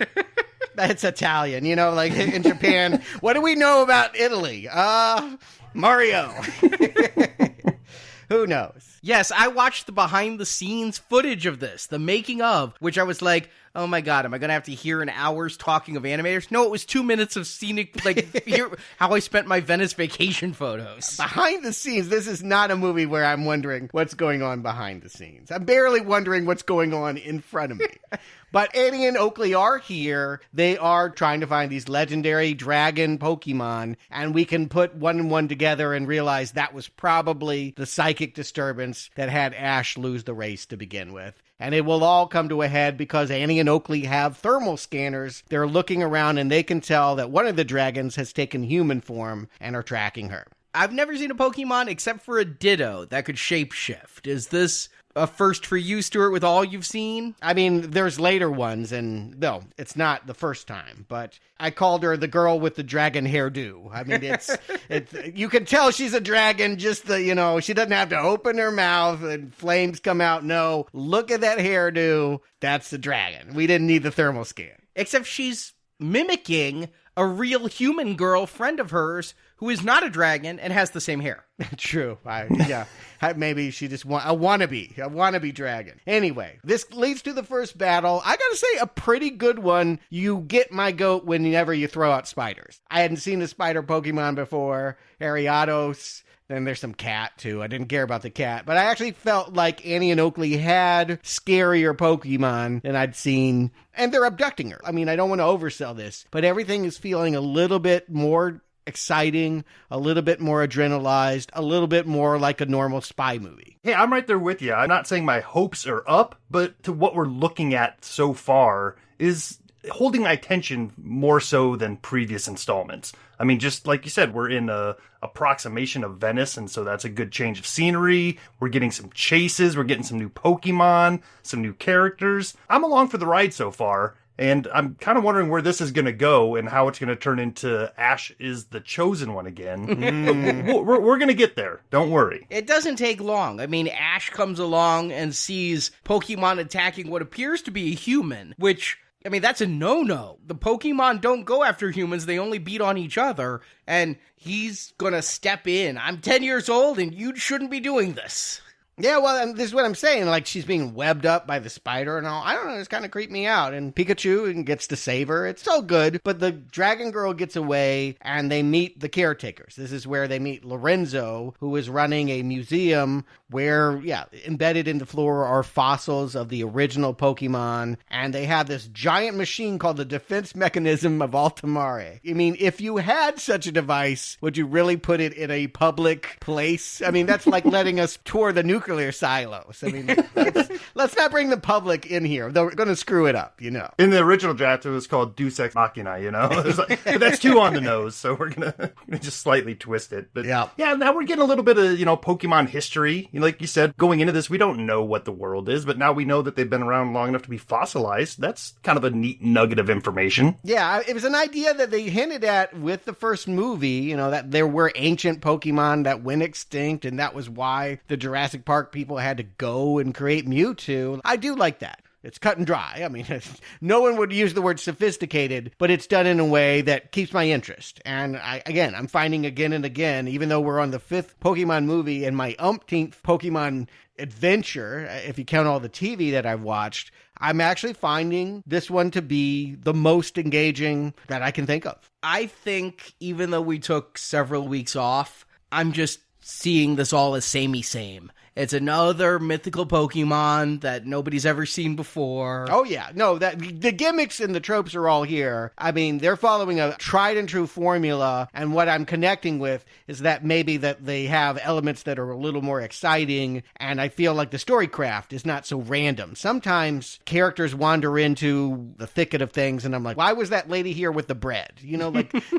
That's Italian, you know, like in Japan. What do we know about Italy? Mario. Who knows? Yes, I watched the behind-the-scenes footage of this, the making of, which I was like, oh my god, am I going to have to hear an hour's talking of animators? No, it was 2 minutes of scenic, like, here, how I spent my Venice vacation photos. Behind the scenes, this is not a movie where I'm wondering what's going on behind the scenes. I'm barely wondering what's going on in front of me. But Annie and Oakley are here. They are trying to find these legendary dragon Pokemon, and we can put 1 and 1 together and realize that was probably the psychic disturbance that had Ash lose the race to begin with. And it will all come to a head because Annie and Oakley have thermal scanners. They're looking around and they can tell that one of the dragons has taken human form and are tracking her. I've never seen a Pokemon except for a Ditto that could shapeshift. Is this a first for you, Stuart, with all you've seen? I mean, there's later ones, and no, it's not the first time, but I called her the girl with the dragon hairdo. I mean, it's you can tell she's a dragon, just she doesn't have to open her mouth and flames come out. No, look at that hairdo. That's the dragon. We didn't need the thermal scan. Except she's mimicking a real human girl friend of hers who is not a dragon and has the same hair. True. Yeah. Maybe she just a wannabe dragon. Anyway, this leads to the first battle. I gotta say, a pretty good one. You get my goat whenever you throw out spiders. I hadn't seen the spider Pokemon before. Ariados. Then there's some cat, too. I didn't care about the cat. But I actually felt like Annie and Oakley had scarier Pokemon than I'd seen. And they're abducting her. I mean, I don't want to oversell this, but everything is feeling a little bit more exciting, a little bit more adrenalized, a little bit more like a normal spy movie. Hey, I'm right there with you. I'm not saying my hopes are up, but to what we're looking at so far is holding my attention more so than previous installments. I mean, just like you said, we're in a approximation of Venice, and so that's a good change of scenery. We're getting some chases, we're getting some new Pokemon, some new characters. I'm along for the ride so far, and I'm kind of wondering where this is going to go and how it's going to turn into Ash is the chosen one again. We're going to get there. Don't worry. It doesn't take long. I mean, Ash comes along and sees Pokemon attacking what appears to be a human, which, I mean, that's a no-no. The Pokemon don't go after humans. They only beat on each other. And he's going to step in. I'm 10 years old and you shouldn't be doing this. Yeah, well, and this is what I'm saying. Like, she's being webbed up by the spider and all. I don't know, it's kind of creeped me out. And Pikachu gets to save her. It's so good. But the dragon girl gets away, and they meet the caretakers. This is where they meet Lorenzo, who is running a museum where, embedded in the floor are fossils of the original Pokemon. And they have this giant machine called the Defense Mechanism of Altamare. I mean, if you had such a device, would you really put it in a public place? I mean, that's like letting us tour the nuclear silos. I mean, let's not bring the public in here. They're going to screw it up, you know. In the original draft, it was called Deus Ex Machina, you know? But that's too on the nose, so we're going to just slightly twist it. But yeah, now we're getting a little bit of, Pokemon history. Like you said, going into this, we don't know what the world is, but now we know that they've been around long enough to be fossilized. That's kind of a neat nugget of information. Yeah, it was an idea that they hinted at with the first movie, that there were ancient Pokemon that went extinct, and that was why the Jurassic Park people had to go and create Mewtwo. I do like that. It's cut and dry. I mean, no one would use the word sophisticated, but it's done in a way that keeps my interest. And I'm finding again and again, even though we're on the 5th Pokemon movie and my umpteenth Pokemon adventure, if you count all the TV that I've watched, I'm actually finding this one to be the most engaging that I can think of. I think even though we took several weeks off, I'm just seeing this all as samey same. It's another mythical Pokemon that nobody's ever seen before. Oh, yeah. No, the gimmicks and the tropes are all here. I mean, they're following a tried and true formula, and what I'm connecting with is that maybe that they have elements that are a little more exciting, and I feel like the storycraft is not so random. Sometimes characters wander into the thicket of things, and I'm like, why was that lady here with the bread?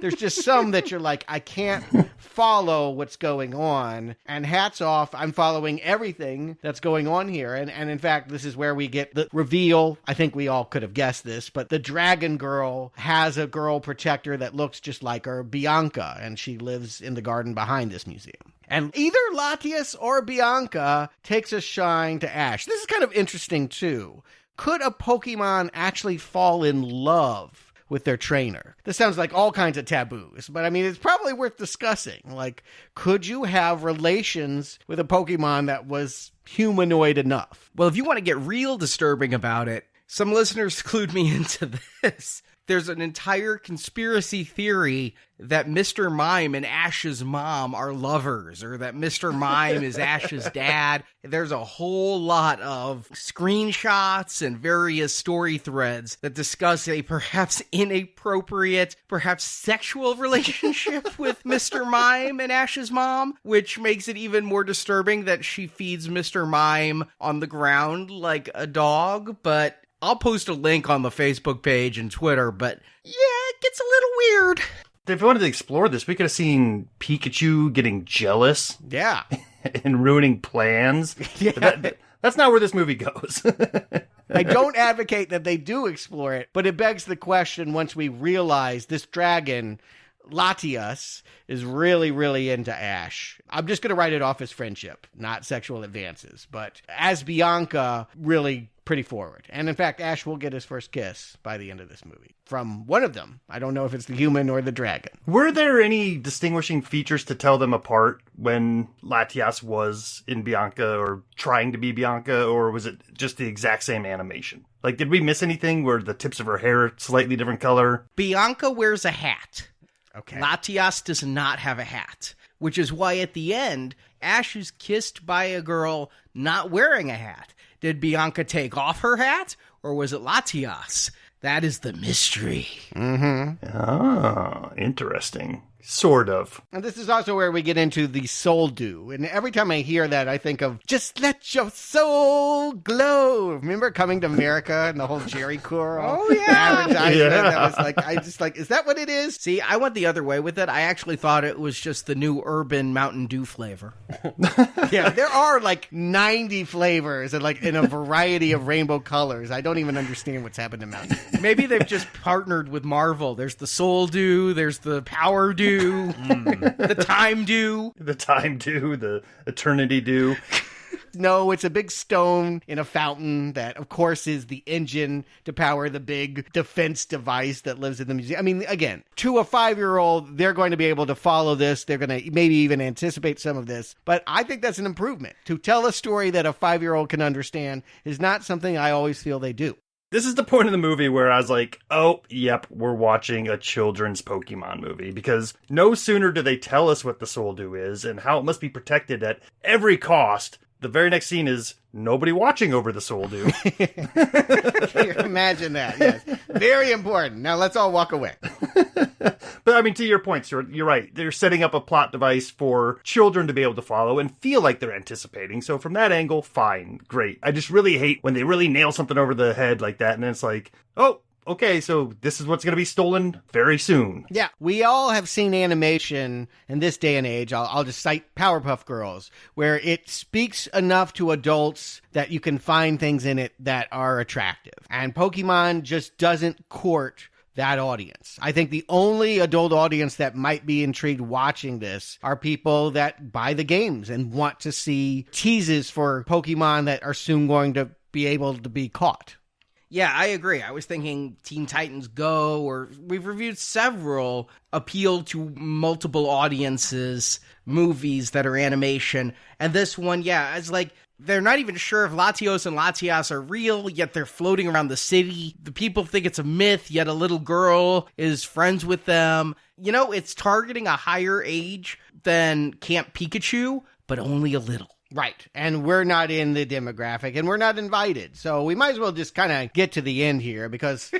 There's just some that you're like, I can't follow what's going on, and hats off, I'm following everything that's going on here. And in fact, this is where we get the reveal. I think we all could have guessed this, but the dragon girl has a girl protector that looks just like her, Bianca, and she lives in the garden behind this museum. And either Latias or Bianca takes a shine to Ash. This is kind of interesting, too. Could a Pokemon actually fall in love with their trainer? This sounds like all kinds of taboos, but I mean, it's probably worth discussing. Like, could you have relations with a Pokemon that was humanoid enough? Well, if you want to get real disturbing about it, some listeners clued me into this. There's an entire conspiracy theory that Mr. Mime and Ash's mom are lovers, or that Mr. Mime is Ash's dad. There's a whole lot of screenshots and various story threads that discuss a perhaps inappropriate, perhaps sexual relationship with Mr. Mime and Ash's mom, which makes it even more disturbing that she feeds Mr. Mime on the ground like a dog. But I'll post a link on the Facebook page and Twitter, but yeah, it gets a little weird. If we wanted to explore this, we could have seen Pikachu getting jealous. Yeah. And ruining plans. Yeah. That's not where this movie goes. I don't advocate that they do explore it, but it begs the question once we realize this dragon, Latias, is really, really into Ash. I'm just going to write it off as friendship, not sexual advances. But as Bianca, really pretty forward. And in fact, Ash will get his first kiss by the end of this movie. From one of them. I don't know if it's the human or the dragon. Were there any distinguishing features to tell them apart when Latias was in Bianca or trying to be Bianca, or was it just the exact same animation? Like, did we miss anything where the tips of her hair are slightly different color? Bianca wears a hat. Okay. Latias does not have a hat, which is why at the end, Ash is kissed by a girl not wearing a hat. Did Bianca take off her hat, or was it Latias? That is the mystery. Mm-hmm. Ah, interesting. Sort of. And this is also where we get into the soul dew. And every time I hear that, I think of just let your soul glow. Remember Coming to America and the whole Jerry curl? Oh, yeah. Advertisement. That was like, is that what it is? See, I went the other way with it. I actually thought it was just the new urban Mountain Dew flavor. Yeah, there are like 90 flavors and like in a variety of rainbow colors. I don't even understand what's happened to Mountain Dew. Maybe they've just partnered with Marvel. There's the Soul Dew, there's the Power Dew, the Time Dew. The Time Dew, the Eternity Dew. No, it's a big stone in a fountain that, of course, is the engine to power the big defense device that lives in the museum. I mean, again, to a 5-year-old, they're going to be able to follow this. They're going to maybe even anticipate some of this. But I think that's an improvement. To tell a story that a 5-year-old can understand is not something I always feel they do. This is the point of the movie where I was like, oh, yep, we're watching a children's Pokemon movie. Because no sooner do they tell us what the Soul Dew is and how it must be protected at every cost, the very next scene is nobody watching over the Soul Dew. Imagine that, yes. Very important. Now let's all walk away. But I mean, to your point, Stuart, you're right. They're setting up a plot device for children to be able to follow and feel like they're anticipating. So from that angle, fine, great. I just really hate when they really nail something over the head like that. And then it's like, oh, okay, so this is what's going to be stolen very soon. Yeah, we all have seen animation in this day and age. I'll just cite Powerpuff Girls, where it speaks enough to adults that you can find things in it that are attractive. And Pokemon just doesn't court that audience. I think the only adult audience that might be intrigued watching this are people that buy the games and want to see teases for Pokemon that are soon going to be able to be caught. Yeah, I agree. I was thinking Teen Titans Go, or we've reviewed several appeal to multiple audiences movies that are animation. And this one, yeah, it's like they're not even sure if Latios and Latias are real, yet they're floating around the city. The people think it's a myth, yet a little girl is friends with them. You know, it's targeting a higher age than Camp Pikachu, but only a little. Right. And we're not in the demographic and we're not invited. So we might as well just kind of get to the end here because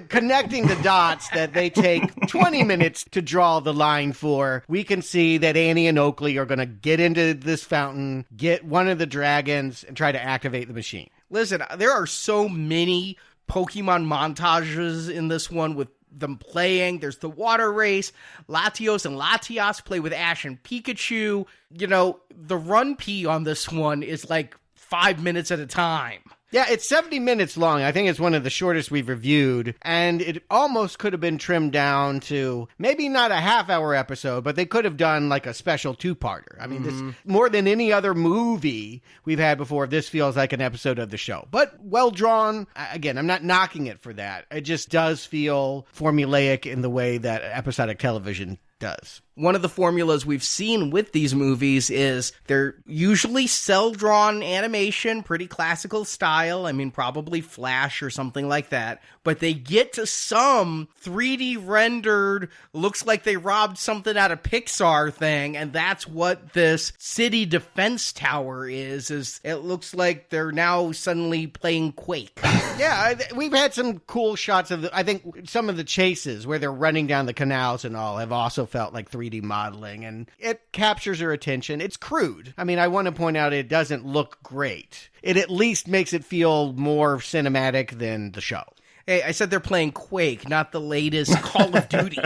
connecting the dots that they take 20 minutes to draw the line for, we can see that Annie and Oakley are going to get into this fountain, get one of the dragons, and try to activate the machine. Listen, there are so many Pokemon montages in this one with them playing. There's the water race. Latios and Latias play with Ash and Pikachu. You know, the run P on this one is like 5 minutes at a time. Yeah, it's 70 minutes long. I think it's one of the shortest we've reviewed, and it almost could have been trimmed down to maybe not a half-hour episode, but they could have done like a special two-parter. I mean, this more than any other movie we've had before, this feels like an episode of the show. But well-drawn. Again, I'm not knocking it for that. It just does feel formulaic in the way that episodic television does. One of the formulas we've seen with these movies is they're usually cel-drawn animation, pretty classical style. I mean, probably Flash or something like that. But they get to some 3D rendered, looks like they robbed something out of Pixar thing. And that's what this city defense tower is it looks like they're now suddenly playing Quake. Yeah, we've had some cool shots of I think some of the chases where they're running down the canals and all have also felt like 3D modeling, and it captures your attention. It's crude. I mean, I want to point out it doesn't look great. It at least makes it feel more cinematic than the show. Hey, I said they're playing Quake, not the latest Call of Duty.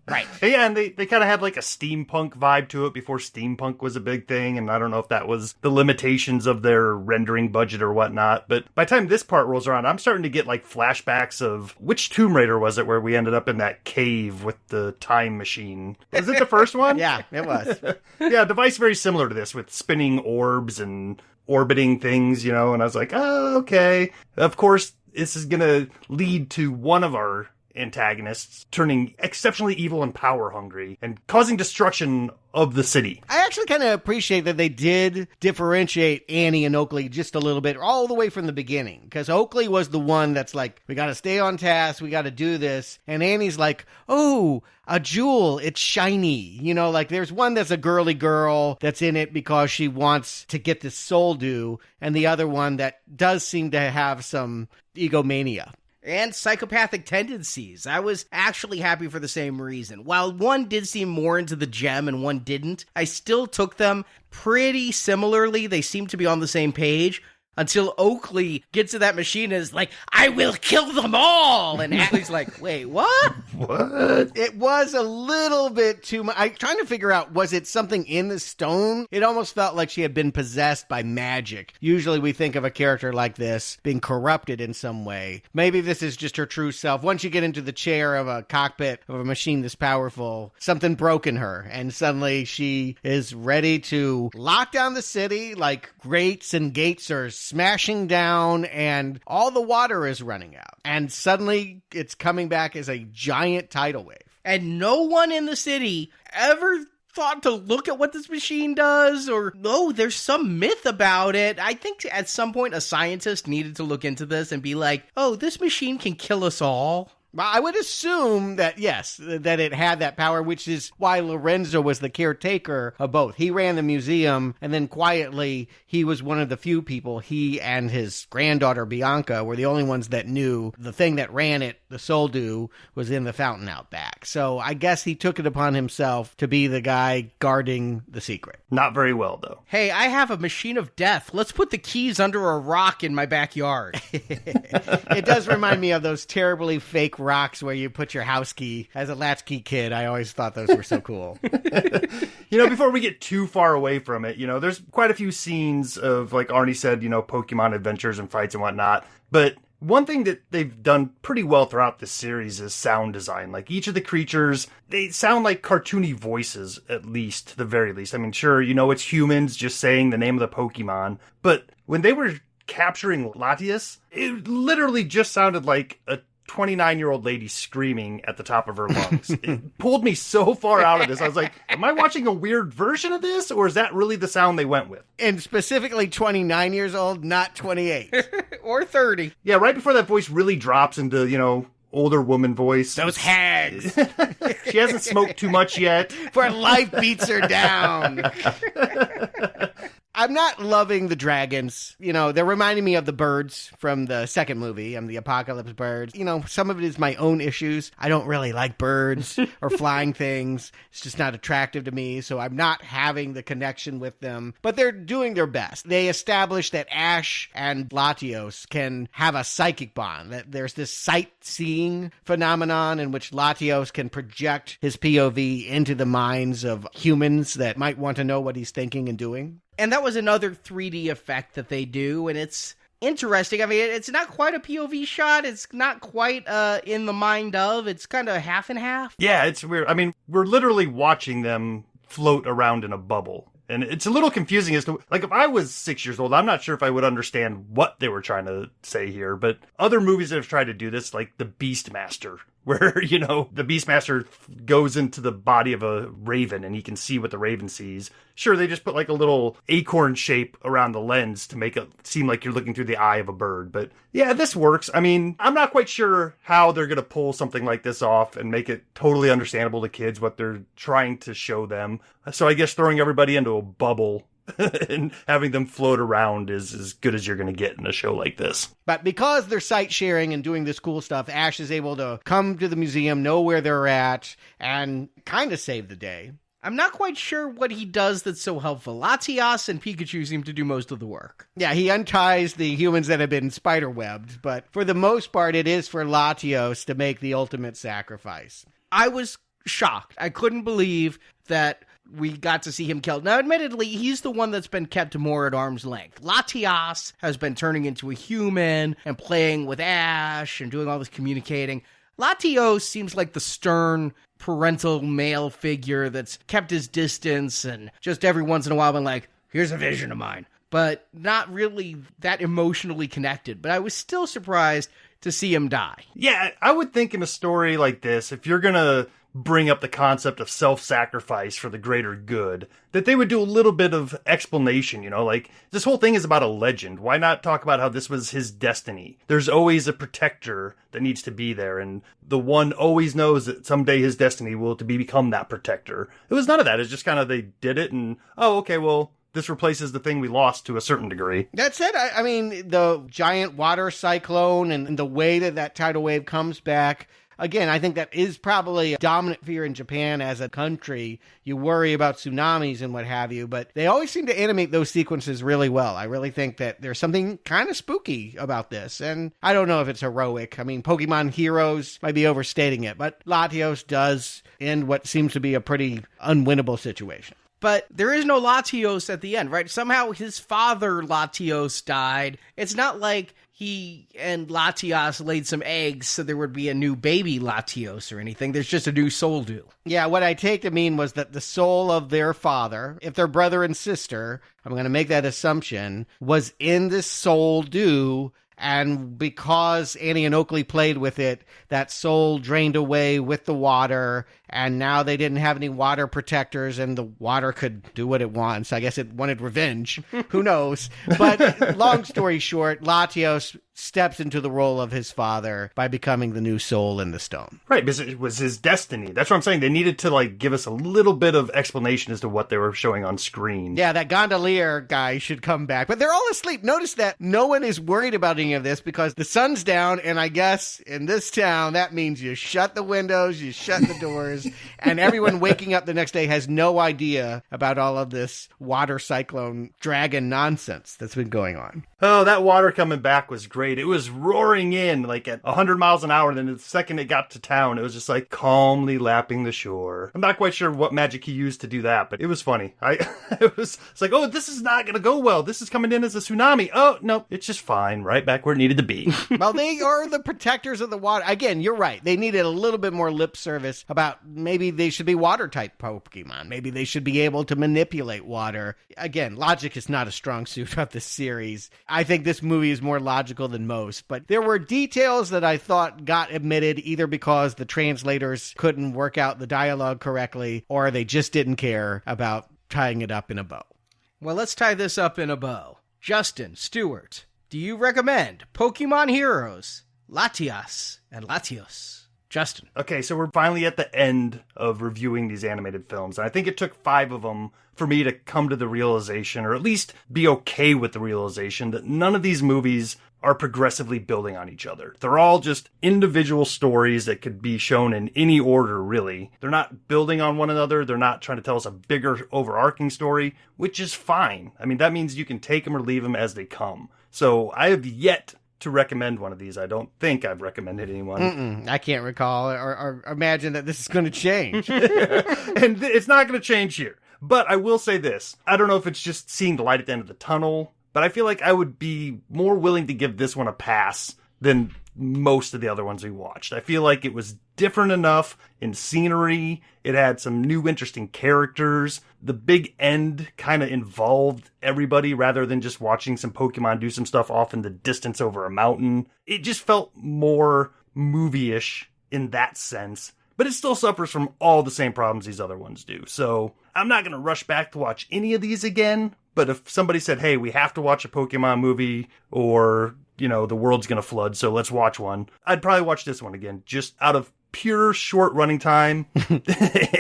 Right. Yeah, and they kind of had like a steampunk vibe to it before steampunk was a big thing, and I don't know if that was the limitations of their rendering budget or whatnot, but by the time this part rolls around, I'm starting to get like flashbacks of which Tomb Raider was it where we ended up in that cave with the time machine? Was it the first one? Yeah, it was. Yeah, a device very similar to this with spinning orbs and orbiting things, you know, and I was like, oh, okay. Of course, this is going to lead to one of our antagonists turning exceptionally evil and power hungry and causing destruction of the city. I actually kind of appreciate that they did differentiate Annie and Oakley just a little bit all the way from the beginning, because Oakley was the one that's like, we got to stay on task, we got to do this, and Annie's like, oh, a jewel, it's shiny. You know, like there's one that's a girly girl that's in it because she wants to get this soul dew, and the other one that does seem to have some egomania. and psychopathic tendencies. I was actually happy for the same reason. While one did seem more into the gem and one didn't, I still took them pretty similarly. They seem to be on the same page. Until Oakley gets to that machine and is like, I will kill them all! And Ashley's like, wait, what? What? It was a little bit too much. I'm trying to figure out, was it something in the stone? It almost felt like she had been possessed by magic. Usually we think of a character like this being corrupted in some way. Maybe this is just her true self. Once you get into the chair of a cockpit of a machine this powerful, something broke in her, and suddenly she is ready to lock down the city like grates and gates are smashing down and all the water is running out. And suddenly it's coming back as a giant tidal wave. And no one in the city ever thought to look at what this machine does, or no, there's some myth about it. I think at some point a scientist needed to look into this and be like, oh, this machine can kill us all. I would assume that, yes, that it had that power, which is why Lorenzo was the caretaker of both. He ran the museum, and then quietly, he was one of the few people, he and his granddaughter Bianca were the only ones that knew the thing that ran it, the Soldu, was in the fountain out back. So I guess he took it upon himself to be the guy guarding the secret. Not very well, though. Hey, I have a machine of death. Let's put the keys under a rock in my backyard. It does remind me of those terribly fake rocks where you put your house key. As a latchkey kid, I always thought those were so cool. Before we get too far away from it, there's quite a few scenes of, like Arnie said, Pokemon adventures and fights and whatnot. But one thing that they've done pretty well throughout this series is sound design. Like, each of the creatures, they sound like cartoony voices, at least, to the very least. I mean, sure, it's humans just saying the name of the Pokemon. But when they were capturing Latias, it literally just sounded like a 29-year-old lady screaming at the top of her lungs. It pulled me so far out of this. I was like, am I watching a weird version of this, or is that really the sound they went with? And specifically 29 years old, not 28. Or 30. Yeah, right before that voice really drops into, older woman voice. Those hags. She hasn't smoked too much yet. For life beats her down. I'm not loving the dragons. They're reminding me of the birds from the second movie, the apocalypse birds. Some of it is my own issues. I don't really like birds or flying things. It's just not attractive to me, so I'm not having the connection with them. But they're doing their best. They establish that Ash and Latios can have a psychic bond, that there's this sight-seeing phenomenon in which Latios can project his POV into the minds of humans that might want to know what he's thinking and doing. And that was another 3D effect that they do, and it's interesting. I mean, it's not quite a POV shot. It's not quite in the mind of. It's kind of half and half. Yeah, it's weird. I mean, we're literally watching them float around in a bubble. And it's a little confusing as to, like, if I was 6 years old, I'm not sure if I would understand what they were trying to say here. But other movies that have tried to do this, like The Beastmaster, where, the Beastmaster goes into the body of a raven and he can see what the raven sees. Sure, they just put like a little acorn shape around the lens to make it seem like you're looking through the eye of a bird. But yeah, this works. I mean, I'm not quite sure how they're going to pull something like this off and make it totally understandable to kids what they're trying to show them. So I guess throwing everybody into a bubble and having them float around is as good as you're going to get in a show like this. But because they're sight sharing and doing this cool stuff, Ash is able to come to the museum, know where they're at, and kind of save the day. I'm not quite sure what he does that's so helpful. Latias and Pikachu seem to do most of the work. Yeah, he unties the humans that have been spiderwebbed, but for the most part, it is for Latios to make the ultimate sacrifice. I was shocked. I couldn't believe that we got to see him killed. Now, admittedly, he's the one that's been kept more at arm's length. Latias has been turning into a human and playing with Ash and doing all this communicating. Latios seems like the stern parental male figure that's kept his distance and just every once in a while been like, here's a vision of mine. But not really that emotionally connected. But I was still surprised to see him die. Yeah, I would think in a story like this, if you're going to bring up the concept of self-sacrifice for the greater good, that they would do a little bit of explanation, like, this whole thing is about a legend. Why not talk about how this was his destiny? There's always a protector that needs to be there, and the one always knows that someday his destiny will to become that protector. It was none of that. It's just kind of, they did it, and, oh, okay, well, this replaces the thing we lost to a certain degree. That's it. I mean, the giant water cyclone and the way that tidal wave comes back. Again, I think that is probably a dominant fear in Japan as a country. You worry about tsunamis and what have you, but they always seem to animate those sequences really well. I really think that there's something kind of spooky about this, and I don't know if it's heroic. I mean, Pokemon Heroes might be overstating it, but Latios does end what seems to be a pretty unwinnable situation. But there is no Latios at the end, right? Somehow his father, Latios, died. It's not like he and Latias laid some eggs so there would be a new baby Latios or anything. There's just a new soul dew. Yeah, what I take to mean was that the soul of their father, if they're brother and sister, I'm going to make that assumption, was in this soul dew. And because Annie and Oakley played with it, that soul drained away with the water, and now they didn't have any water protectors, and the water could do what it wants. I guess it wanted revenge. Who knows? But long story short, Latios steps into the role of his father by becoming the new soul in the stone. Right, because it was his destiny. That's what I'm saying. They needed to, give us a little bit of explanation as to what they were showing on screen. Yeah, that gondolier guy should come back. But they're all asleep. Notice that no one is worried about any of this because the sun's down, and I guess in this town, that means you shut the windows, you shut the doors, and everyone waking up the next day has no idea about all of this water cyclone dragon nonsense that's been going on. Oh, that water coming back was great. It was roaring in at 100 miles an hour. And then the second it got to town, it was just calmly lapping the shore. I'm not quite sure what magic he used to do that, but it was funny. It's like, oh, this is not going to go well. This is coming in as a tsunami. Oh, no, it's just fine. Right back where it needed to be. Well, they are the protectors of the water. Again, you're right. They needed a little bit more lip service about maybe they should be water type Pokemon. Maybe they should be able to manipulate water. Again, logic is not a strong suit of this series. I think this movie is more logical than most, but there were details that I thought got omitted either because the translators couldn't work out the dialogue correctly or they just didn't care about tying it up in a bow. Well, let's tie this up in a bow. Justin, Stuart, do you recommend Pokemon Heroes, Latias and Latios? Justin. Okay, so we're finally at the end of reviewing these animated films. And I think it took 5 of them for me to come to the realization, or at least be okay with the realization, that none of these movies are progressively building on each other. They're all just individual stories that could be shown in any order, really. They're not building on one another. They're not trying to tell us a bigger overarching story, which is fine. I mean, that means you can take them or leave them as they come. So I have yet to recommend one of these. I don't think I've recommended anyone. I can't recall or imagine that this is going to change. And it's not going to change here. But I will say this. I don't know if it's just seeing the light at the end of the tunnel, but I feel like I would be more willing to give this one a pass than most of the other ones we watched. I feel like it was different enough in scenery. It had some new interesting characters. The big end kind of involved everybody rather than just watching some Pokemon do some stuff off in the distance over a mountain. It just felt more movie-ish in that sense. But it still suffers from all the same problems these other ones do. So I'm not going to rush back to watch any of these again. But if somebody said, hey, we have to watch a Pokemon movie, or, the world's going to flood, so let's watch one, I'd probably watch this one again, just out of pure short running time.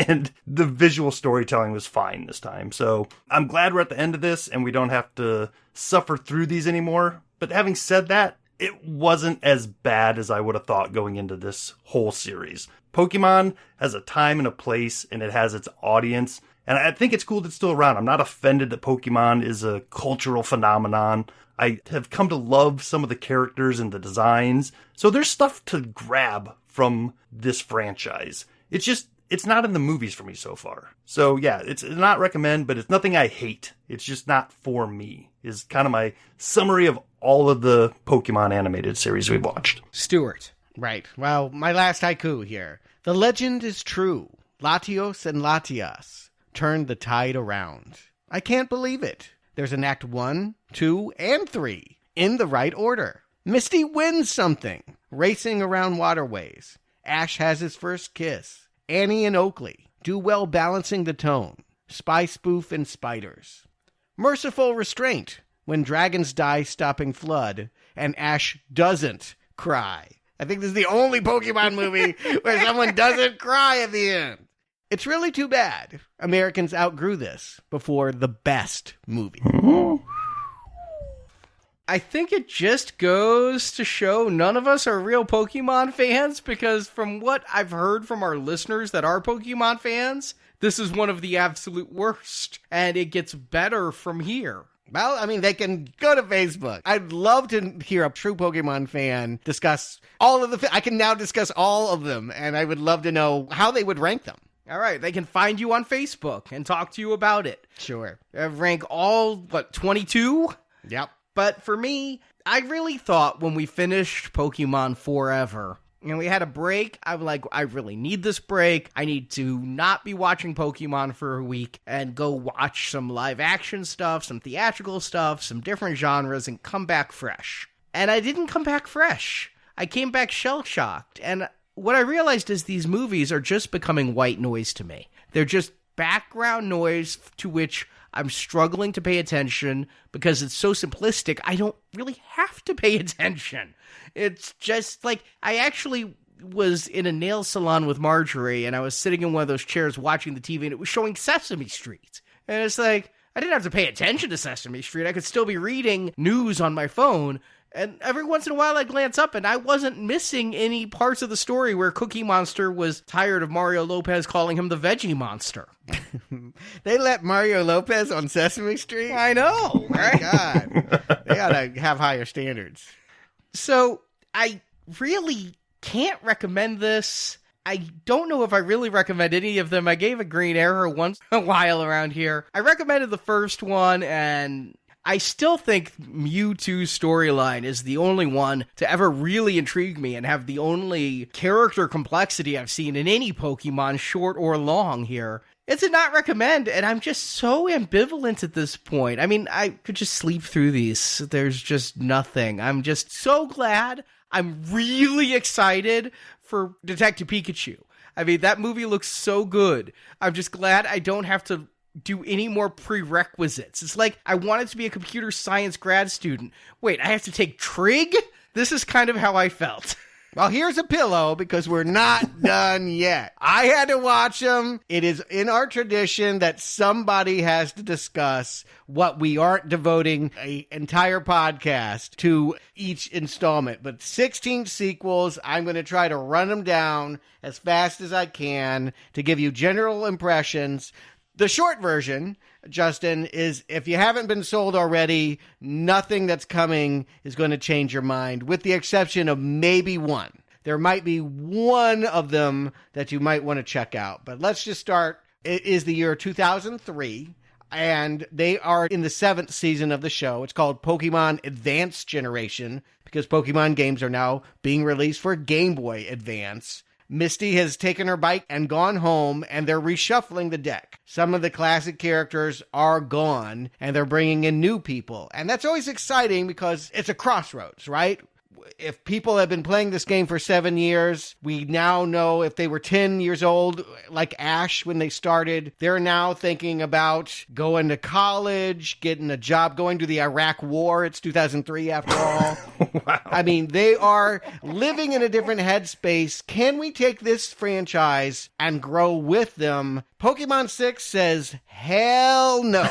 And the visual storytelling was fine this time. So I'm glad we're at the end of this and we don't have to suffer through these anymore. But having said that, it wasn't as bad as I would have thought going into this whole series. Pokemon has a time and a place, and it has its audience. And I think it's cool that it's still around. I'm not offended that Pokemon is a cultural phenomenon. I have come to love some of the characters and the designs. So there's stuff to grab from this franchise. It's not in the movies for me so far. So yeah, it's not recommend, but it's nothing I hate. It's just not for me, is kind of my summary of all of the Pokemon animated series we've watched. Stuart. Right. Well, my last haiku here. The legend is true. Latios and Latias turned the tide around. I can't believe it. There's an act 1, 2, and 3 in the right order. Misty wins something, racing around waterways. Ash has his first kiss. Annie and Oakley do well balancing the tone. Spy spoof and spiders. Merciful restraint when dragons die stopping flood, and Ash doesn't cry. I think this is the only Pokemon movie where someone doesn't cry at the end. It's really too bad Americans outgrew this before the best movie. I think it just goes to show none of us are real Pokemon fans, because from what I've heard from our listeners that are Pokemon fans, this is one of the absolute worst, and it gets better from here. Well, I mean, they can go to Facebook. I'd love to hear a true Pokemon fan discuss all of I can now discuss all of them, and I would love to know how they would rank them. All right, they can find you on Facebook and talk to you about it. Sure. Rank all, 22? Yep. But for me, I really thought when we finished Pokemon Forever, and we had a break, I'm like, I really need this break. I need to not be watching Pokemon for a week and go watch some live action stuff, some theatrical stuff, some different genres, and come back fresh. And I didn't come back fresh. I came back shell-shocked. And what I realized is these movies are just becoming white noise to me. They're just background noise to which I'm struggling to pay attention because it's so simplistic. I don't really have to pay attention. It's just like, I actually was in a nail salon with Marjorie, and I was sitting in one of those chairs watching the TV, and it was showing Sesame Street. And it's like, I didn't have to pay attention to Sesame Street. I could still be reading news on my phone. And every once in a while I glance up, and I wasn't missing any parts of the story where Cookie Monster was tired of Mario Lopez calling him the Veggie Monster. They let Mario Lopez on Sesame Street? I know, right? My God. They gotta have higher standards. So, I really can't recommend this. I don't know if I really recommend any of them. I gave a Green Arrow once in a while around here. I recommended the first one, and I still think Mewtwo's storyline is the only one to ever really intrigue me and have the only character complexity I've seen in any Pokemon, short or long here. It's a not recommend, and I'm just so ambivalent at this point. I mean, I could just sleep through these. There's just nothing. I'm just so glad. I'm really excited for Detective Pikachu. I mean, that movie looks so good. I'm just glad I don't have to do any more prerequisites. It's like I wanted to be a computer science grad student. Wait, I have to take trig? This is kind of how I felt. Well, here's a pillow because we're not done yet. I had to watch them. It is in our tradition that somebody has to discuss what we aren't devoting an entire podcast to each installment. But 16 sequels, I'm going to try to run them down as fast as I can to give you general impressions. The short version, Justin, is if you haven't been sold already, nothing that's coming is going to change your mind, with the exception of maybe one. There might be one of them that you might want to check out. But let's just start. It is the year 2003, and they are in the 7th season of the show. It's called Pokemon Advance Generation, because Pokemon games are now being released for Game Boy Advance. Misty has taken her bike and gone home, and they're reshuffling the deck. Some of the classic characters are gone, and they're bringing in new people. And that's always exciting because it's a crossroads, right? If people have been playing this game for 7 years, we now know if they were 10 years old, like Ash when they started, they're now thinking about going to college, getting a job, going to the Iraq War. It's 2003 after all. Wow. I mean, they are living in a different headspace. Can we take this franchise and grow with them? Pokemon 6 says, hell no.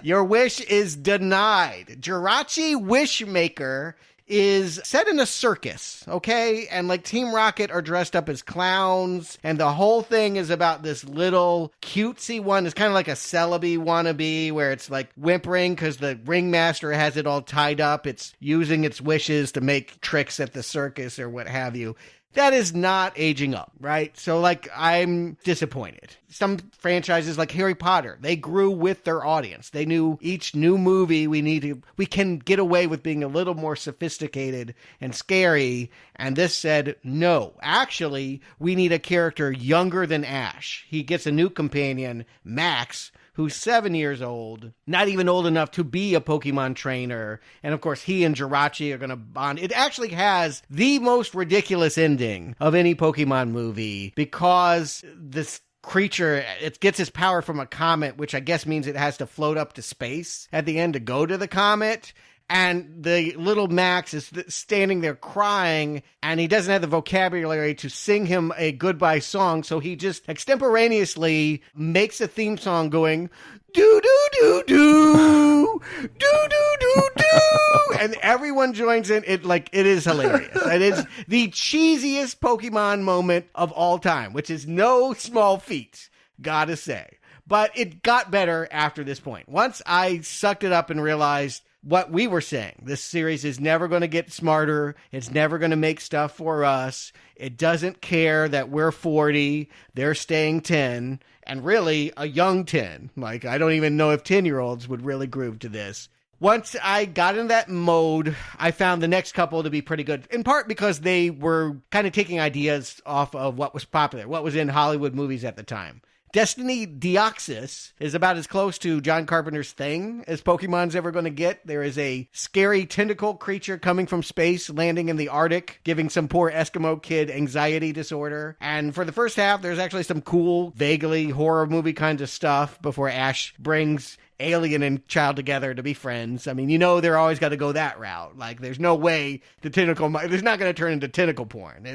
Your wish is denied. Jirachi Wishmaker is set in a circus, okay? And like Team Rocket are dressed up as clowns, and the whole thing is about this little cutesy one. It's kind of like a Celebi wannabe, where it's like whimpering because the ringmaster has it all tied up. It's using its wishes to make tricks at the circus or what have you. That is not aging up, right? So, like, I'm disappointed. Some franchises like Harry Potter, they grew with their audience. They knew each new movie we can get away with being a little more sophisticated and scary. And this said, no, actually, we need a character younger than Ash. He gets a new companion, Max, who's 7 years old, not even old enough to be a Pokemon trainer. And of course, he and Jirachi are going to bond. It actually has the most ridiculous ending of any Pokemon movie because this creature, it gets its power from a comet, which I guess means it has to float up to space at the end to go to the comet. And the little Max is standing there crying, and he doesn't have the vocabulary to sing him a goodbye song, so he just extemporaneously makes a theme song going, do do do do do do do do, and everyone joins in. It is hilarious. It is the cheesiest Pokemon moment of all time, which is no small feat, gotta say. But it got better after this point. Once I sucked it up and realized what we were saying, this series is never going to get smarter. It's never going to make stuff for us. It doesn't care that we're 40, they're staying 10, and really a young 10. Like, I don't even know if 10-year-olds would really groove to this. Once I got in that mode, I found the next couple to be pretty good, in part because they were kind of taking ideas off of what was popular, what was in Hollywood movies at the time. Destiny Deoxys is about as close to John Carpenter's Thing as Pokemon's ever going to get. There is a scary tentacle creature coming from space, landing in the Arctic, giving some poor Eskimo kid anxiety disorder. And for the first half, there's actually some cool, vaguely horror movie kinds of stuff before Ash brings alien and child together to be friends. I mean, they're always got to go that route. Like, there's no way it's not going to turn into tentacle porn.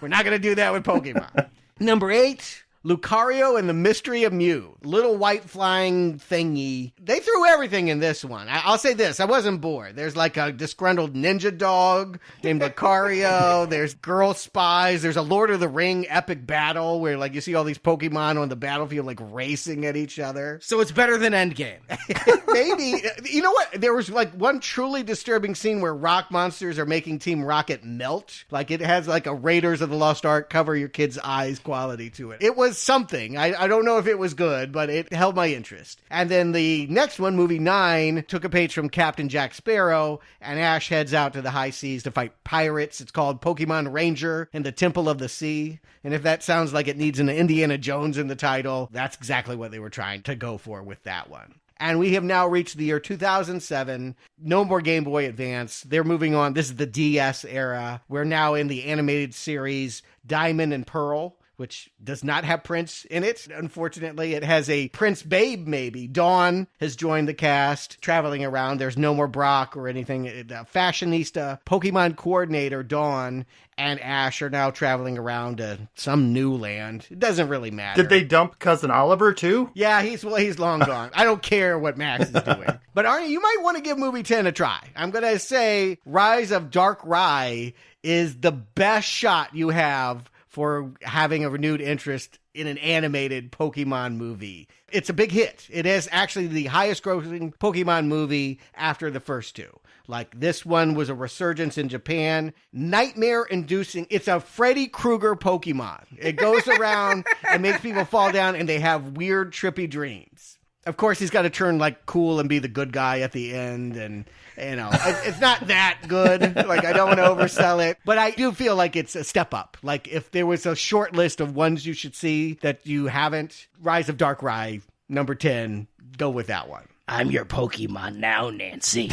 We're not going to do that with Pokemon. Number 8. Lucario and the Mystery of Mew. Little white flying thingy. They threw everything in this one. I'll say this, I wasn't bored. There's like a disgruntled ninja dog named Lucario. There's girl spies. There's a Lord of the Ring epic battle where you see all these Pokemon on the battlefield racing at each other. So it's better than Endgame. Maybe. You know what? There was one truly disturbing scene where rock monsters are making Team Rocket melt. It has a Raiders of the Lost Ark cover your kid's eyes quality to it. It was something. I don't know if it was good, but it held my interest. And then the next one, movie 9, took a page from Captain Jack Sparrow, and Ash heads out to the high seas to fight pirates. It's called Pokemon Ranger and the Temple of the Sea. And if that sounds like it needs an Indiana Jones in the title, that's exactly what they were trying to go for with that one. And we have now reached the year 2007. No more Game Boy Advance. They're moving on. This is the DS era. We're now in the animated series Diamond and Pearl, which does not have Prince in it. Unfortunately, it has a Prince babe, maybe. Dawn has joined the cast, traveling around. There's no more Brock or anything. The fashionista, Pokemon coordinator, Dawn, and Ash are now traveling around to some new land. It doesn't really matter. Did they dump Cousin Oliver, too? Yeah, he's long gone. I don't care what Max is doing. But Arnie, you might want to give movie 10 a try. I'm going to say Rise of Dark Rai is the best shot you have for having a renewed interest in an animated Pokemon movie. It's a big hit. It is actually the highest grossing Pokemon movie after the first two. This one was a resurgence in Japan. Nightmare-inducing. It's a Freddy Krueger Pokemon. It goes around and makes people fall down, and they have weird, trippy dreams. Of course, he's got to turn cool and be the good guy at the end, and it's not that good. I don't want to oversell it, but I do feel like it's a step up. If there was a short list of ones you should see that you haven't, Rise of Dark Rai, number 10, go with that one. I'm your Pokemon now, Nancy.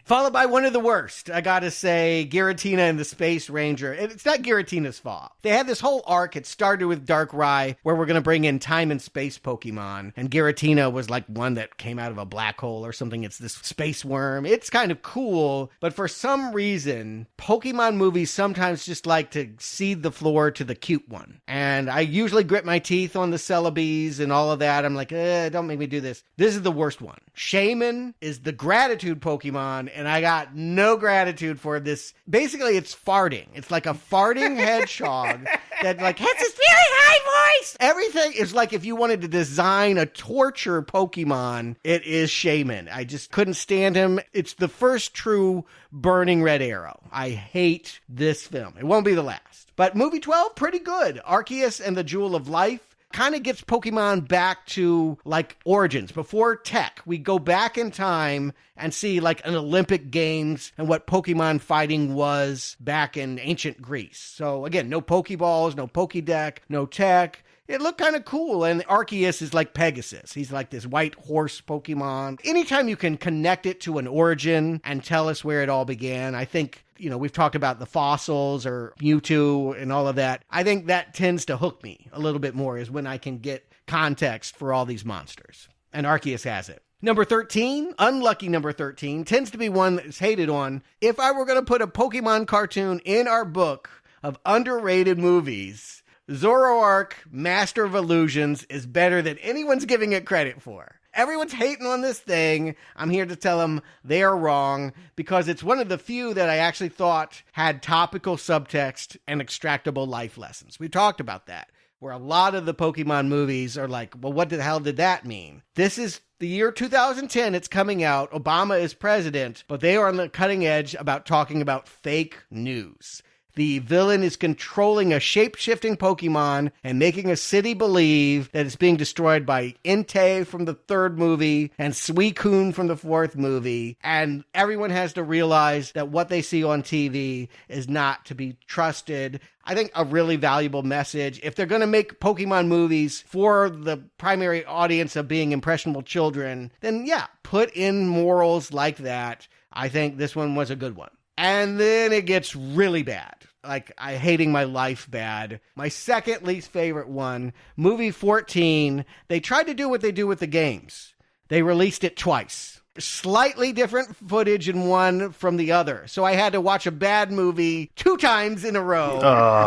Followed by one of the worst, I gotta say, Giratina and the Space Ranger. And it's not Giratina's fault. They had this whole arc. It started with Dark Rai, where we're gonna bring in time and space Pokemon. And Giratina was one that came out of a black hole or something. It's this space worm. It's kind of cool, but for some reason, Pokemon movies sometimes just like to cede the floor to the cute one. And I usually grit my teeth on the Celebes and all of that. I'm like, don't make me do this. This is the worst one. Shaman is the gratitude Pokemon, and I got no gratitude for this. Basically, it's farting. It's like a farting hedgehog that has this really high voice. Everything is if you wanted to design a torture Pokemon, it is Shaman. I just couldn't stand him. It's the first true Burning Red Arrow. I hate this film. It won't be the last. But movie 12, pretty good. Arceus and the Jewel of Life kind of gets Pokemon back to origins. Before tech, we go back in time and see an Olympic Games and what Pokemon fighting was back in ancient Greece. So again, no Pokeballs, no Pokédeck, no tech. It looked kind of cool, and Arceus is like Pegasus. He's like this white horse Pokemon. Anytime you can connect it to an origin and tell us where it all began, I think, we've talked about the fossils or Mewtwo and all of that. I think that tends to hook me a little bit more is when I can get context for all these monsters. And Arceus has it. Number 13, unlucky number 13, tends to be one that's hated on. If I were going to put a Pokemon cartoon in our book of underrated movies, Zoroark, Master of Illusions, is better than anyone's giving it credit for. Everyone's hating on this thing. I'm here to tell them they are wrong because it's one of the few that I actually thought had topical subtext and extractable life lessons. We talked about that, where a lot of the Pokemon movies are like, well, what the hell did that mean? This is the year 2010. It's coming out. Obama is president, but they are on the cutting edge about talking about fake news. The villain is controlling a shape-shifting Pokemon and making a city believe that it's being destroyed by Entei from the third movie and Suicune from the fourth movie. And everyone has to realize that what they see on TV is not to be trusted. I think a really valuable message. If they're going to make Pokemon movies for the primary audience of being impressionable children, then yeah, put in morals like that. I think this one was a good one. And then it gets really bad. Like, I hating my life bad. My second least favorite one, movie 14, they tried to do what they do with the games. They released it twice. Slightly different footage in one from the other. So I had to watch a bad movie 2 times in a row.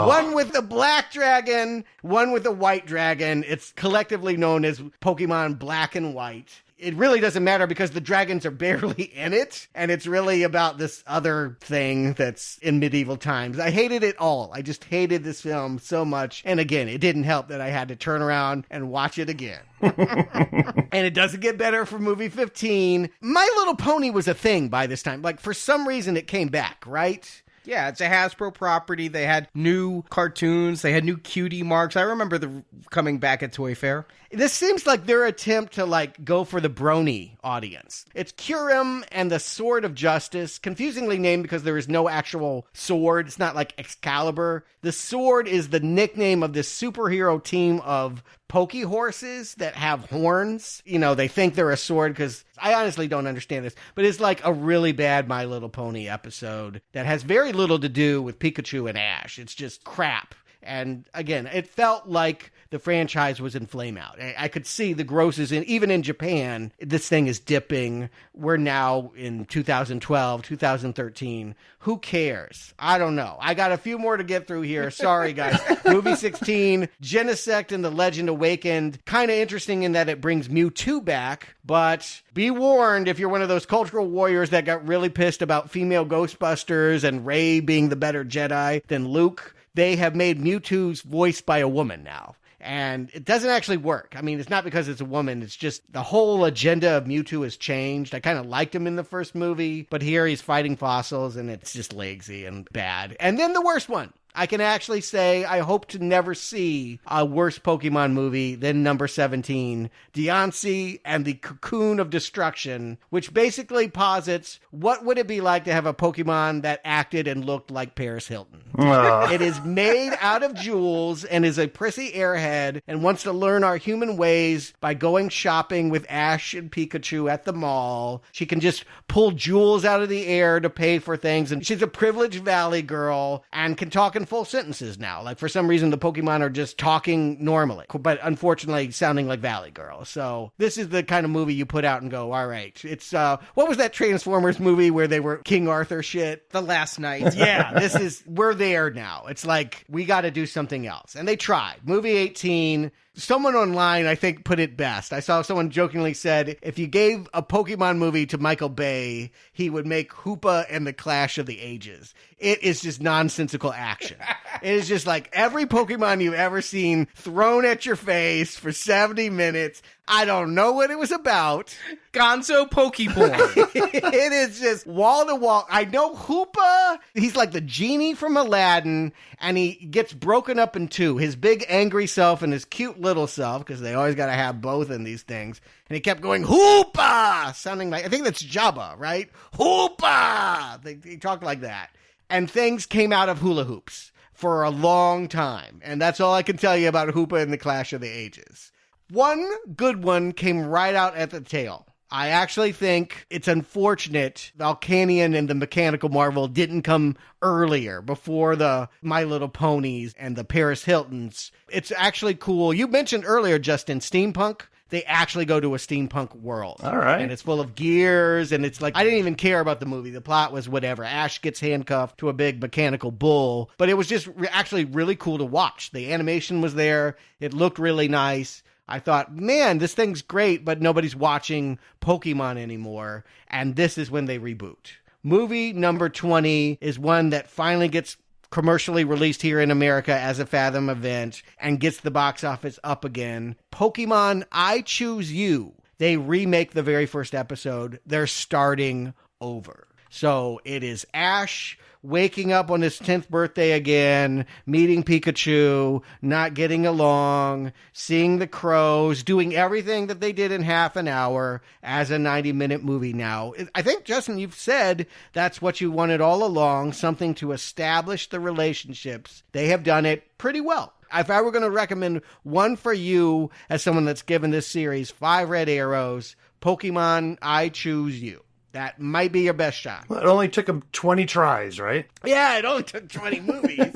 One with a black dragon, one with a white dragon. It's collectively known as Pokemon Black and White. It really doesn't matter because the dragons are barely in it, and it's really about this other thing that's in medieval times. I hated it all. I just hated this film so much. And again, it didn't help that I had to turn around and watch it again. And it doesn't get better for movie 15. My Little Pony was a thing by this time. Like, for some reason, it came back, right? Yeah, it's a Hasbro property. They had new cartoons. They had new cutie marks. I remember the coming back at Toy Fair. This seems like their attempt to, like, go for the brony audience. It's Kyurem and the Sword of Justice, confusingly named because there is no actual sword. It's not like Excalibur. The sword is the nickname of this superhero team of Poke horses that have horns. You know, they think they're a sword because I honestly don't understand this, but it's like a really bad My Little Pony episode that has very little to do with Pikachu and Ash. It's just crap. And again, it felt like the franchise was in flame out. I could see the grosses, even in Japan, this thing is dipping. We're now in 2012, 2013. Who cares? I don't know. I got a few more to get through here. Sorry, guys. Movie 16, Genesect and the Legend Awakened. Kind of interesting in that it brings Mewtwo back, but be warned if you're one of those cultural warriors that got really pissed about female Ghostbusters and Rey being the better Jedi than Luke. They have made Mewtwo's voiced by a woman now. And it doesn't actually work. I mean, it's not because it's a woman. It's just the whole agenda of Mewtwo has changed. I kind of liked him in the first movie, but here he's fighting fossils and it's just lazy and bad. And then the worst one. I can actually say I hope to never see a worse Pokemon movie than number 17, Diancie and the Cocoon of Destruction, which basically posits what would it be like to have a Pokemon that acted and looked like Paris Hilton. It is made out of jewels and is a prissy airhead and wants to learn our human ways by going shopping with Ash and Pikachu at the mall. She can just pull jewels out of the air to pay for things, and she's a privileged valley girl and can talk in full sentences now. Like, for some reason, the Pokemon are just talking normally, but unfortunately sounding like Valley Girl. So this is the kind of movie you put out and go, all right. It's, what was that Transformers movie where they were King Arthur shit? The Last Night. Yeah, we're there now. It's like, we got to do something else. And they tried. Movie 18, someone online, I think, put it best. I saw someone jokingly said, if you gave a Pokemon movie to Michael Bay, he would make Hoopa and the Clash of the Ages. It is just nonsensical action. It is just like every Pokemon you've ever seen thrown at your face for 70 minutes. I don't know what it was about. Gonzo Pokeporn. It is just wall to wall. I know Hoopa. He's like the genie from Aladdin, and he gets broken up in two. His big angry self and his cute little self, because they always got to have both in these things. And he kept going, Hoopa! Sounding like, I think that's Jabba, right? Hoopa! He talked like that. And things came out of hula hoops for a long time. And that's all I can tell you about Hoopa and the Clash of the Ages. One good one came right out at the tail. I actually think it's unfortunate Volcanion and the Mechanical Marvel didn't come earlier, before the My Little Ponies and the Paris Hiltons. It's actually cool. You mentioned earlier, Justin, steampunk. they actually go to a steampunk world. All right. And it's full of gears, and it's like, I didn't even care about the movie. The plot was whatever. Ash gets handcuffed to a big mechanical bull, but it was just actually really cool to watch. The animation was there. It looked really nice. I thought, man, this thing's great, but nobody's watching Pokemon anymore. And this is when they reboot. Movie number 20 is one that finally gets commercially released here in America as a Fathom event and gets the box office up again. Pokemon I Choose You. They remake the very first episode. They're starting over. So it is Ash waking up on his 10th birthday again, meeting Pikachu, not getting along, seeing the crows, doing everything that they did in half an hour as a 90-minute movie now. I think, Justin, you've said that's what you wanted all along, something to establish the relationships. They have done it pretty well. If I were going to recommend one for you as someone that's given this series 5 red arrows, Pokemon I Choose You. That might be your best shot. Well, it only took them 20 tries, right? Yeah, it only took 20 movies.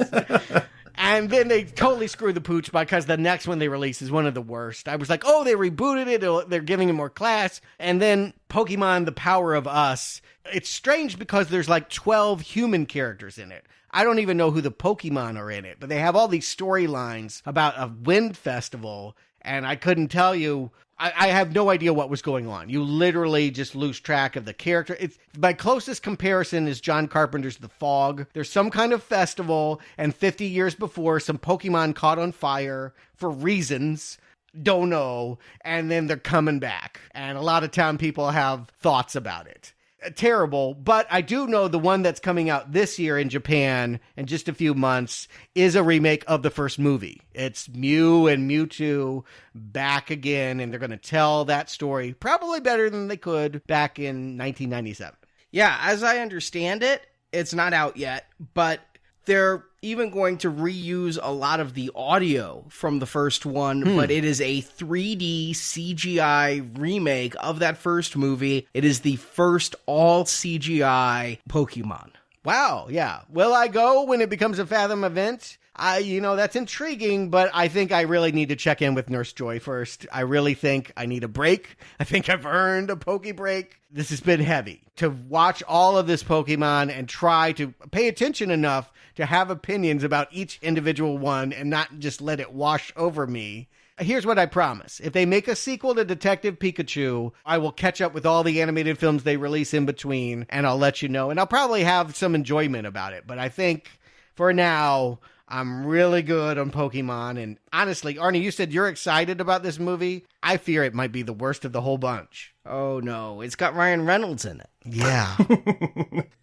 And then they totally screwed the pooch because the next one they released is one of the worst. I was like, oh, they rebooted it. They're giving it more class. And then Pokemon, The Power of Us. It's strange because there's like 12 human characters in it. I don't even know who the Pokemon are in it, but they have all these storylines about a wind festival. And I couldn't tell you. I have no idea what was going on. You literally just lose track of the character. My closest comparison is John Carpenter's The Fog. There's some kind of festival, and 50 years before, some Pokemon caught on fire for reasons, don't know, and then they're coming back. And a lot of town people have thoughts about it. Terrible, but I do know the one that's coming out this year in Japan in just a few months is a remake of the first movie. It's Mew and Mewtwo back again, and they're going to tell that story probably better than they could back in 1997. Yeah, as I understand it, it's not out yet, but they're even going to reuse a lot of the audio from the first one, but it is a 3D CGI remake of that first movie. It is the first all CGI Pokemon. Wow, yeah. Will I go when it becomes a Fathom event? That's intriguing, but I think I really need to check in with Nurse Joy first. I really think I need a break. I think I've earned a Poke break. This has been heavy. To watch all of this Pokemon and try to pay attention enough to have opinions about each individual one and not just let it wash over me. Here's what I promise. If they make a sequel to Detective Pikachu, I will catch up with all the animated films they release in between, and I'll let you know. And I'll probably have some enjoyment about it. But I think for now, I'm really good on Pokemon. And honestly, Arnie, you said you're excited about this movie. I fear it might be the worst of the whole bunch. Oh, no. It's got Ryan Reynolds in it. Yeah.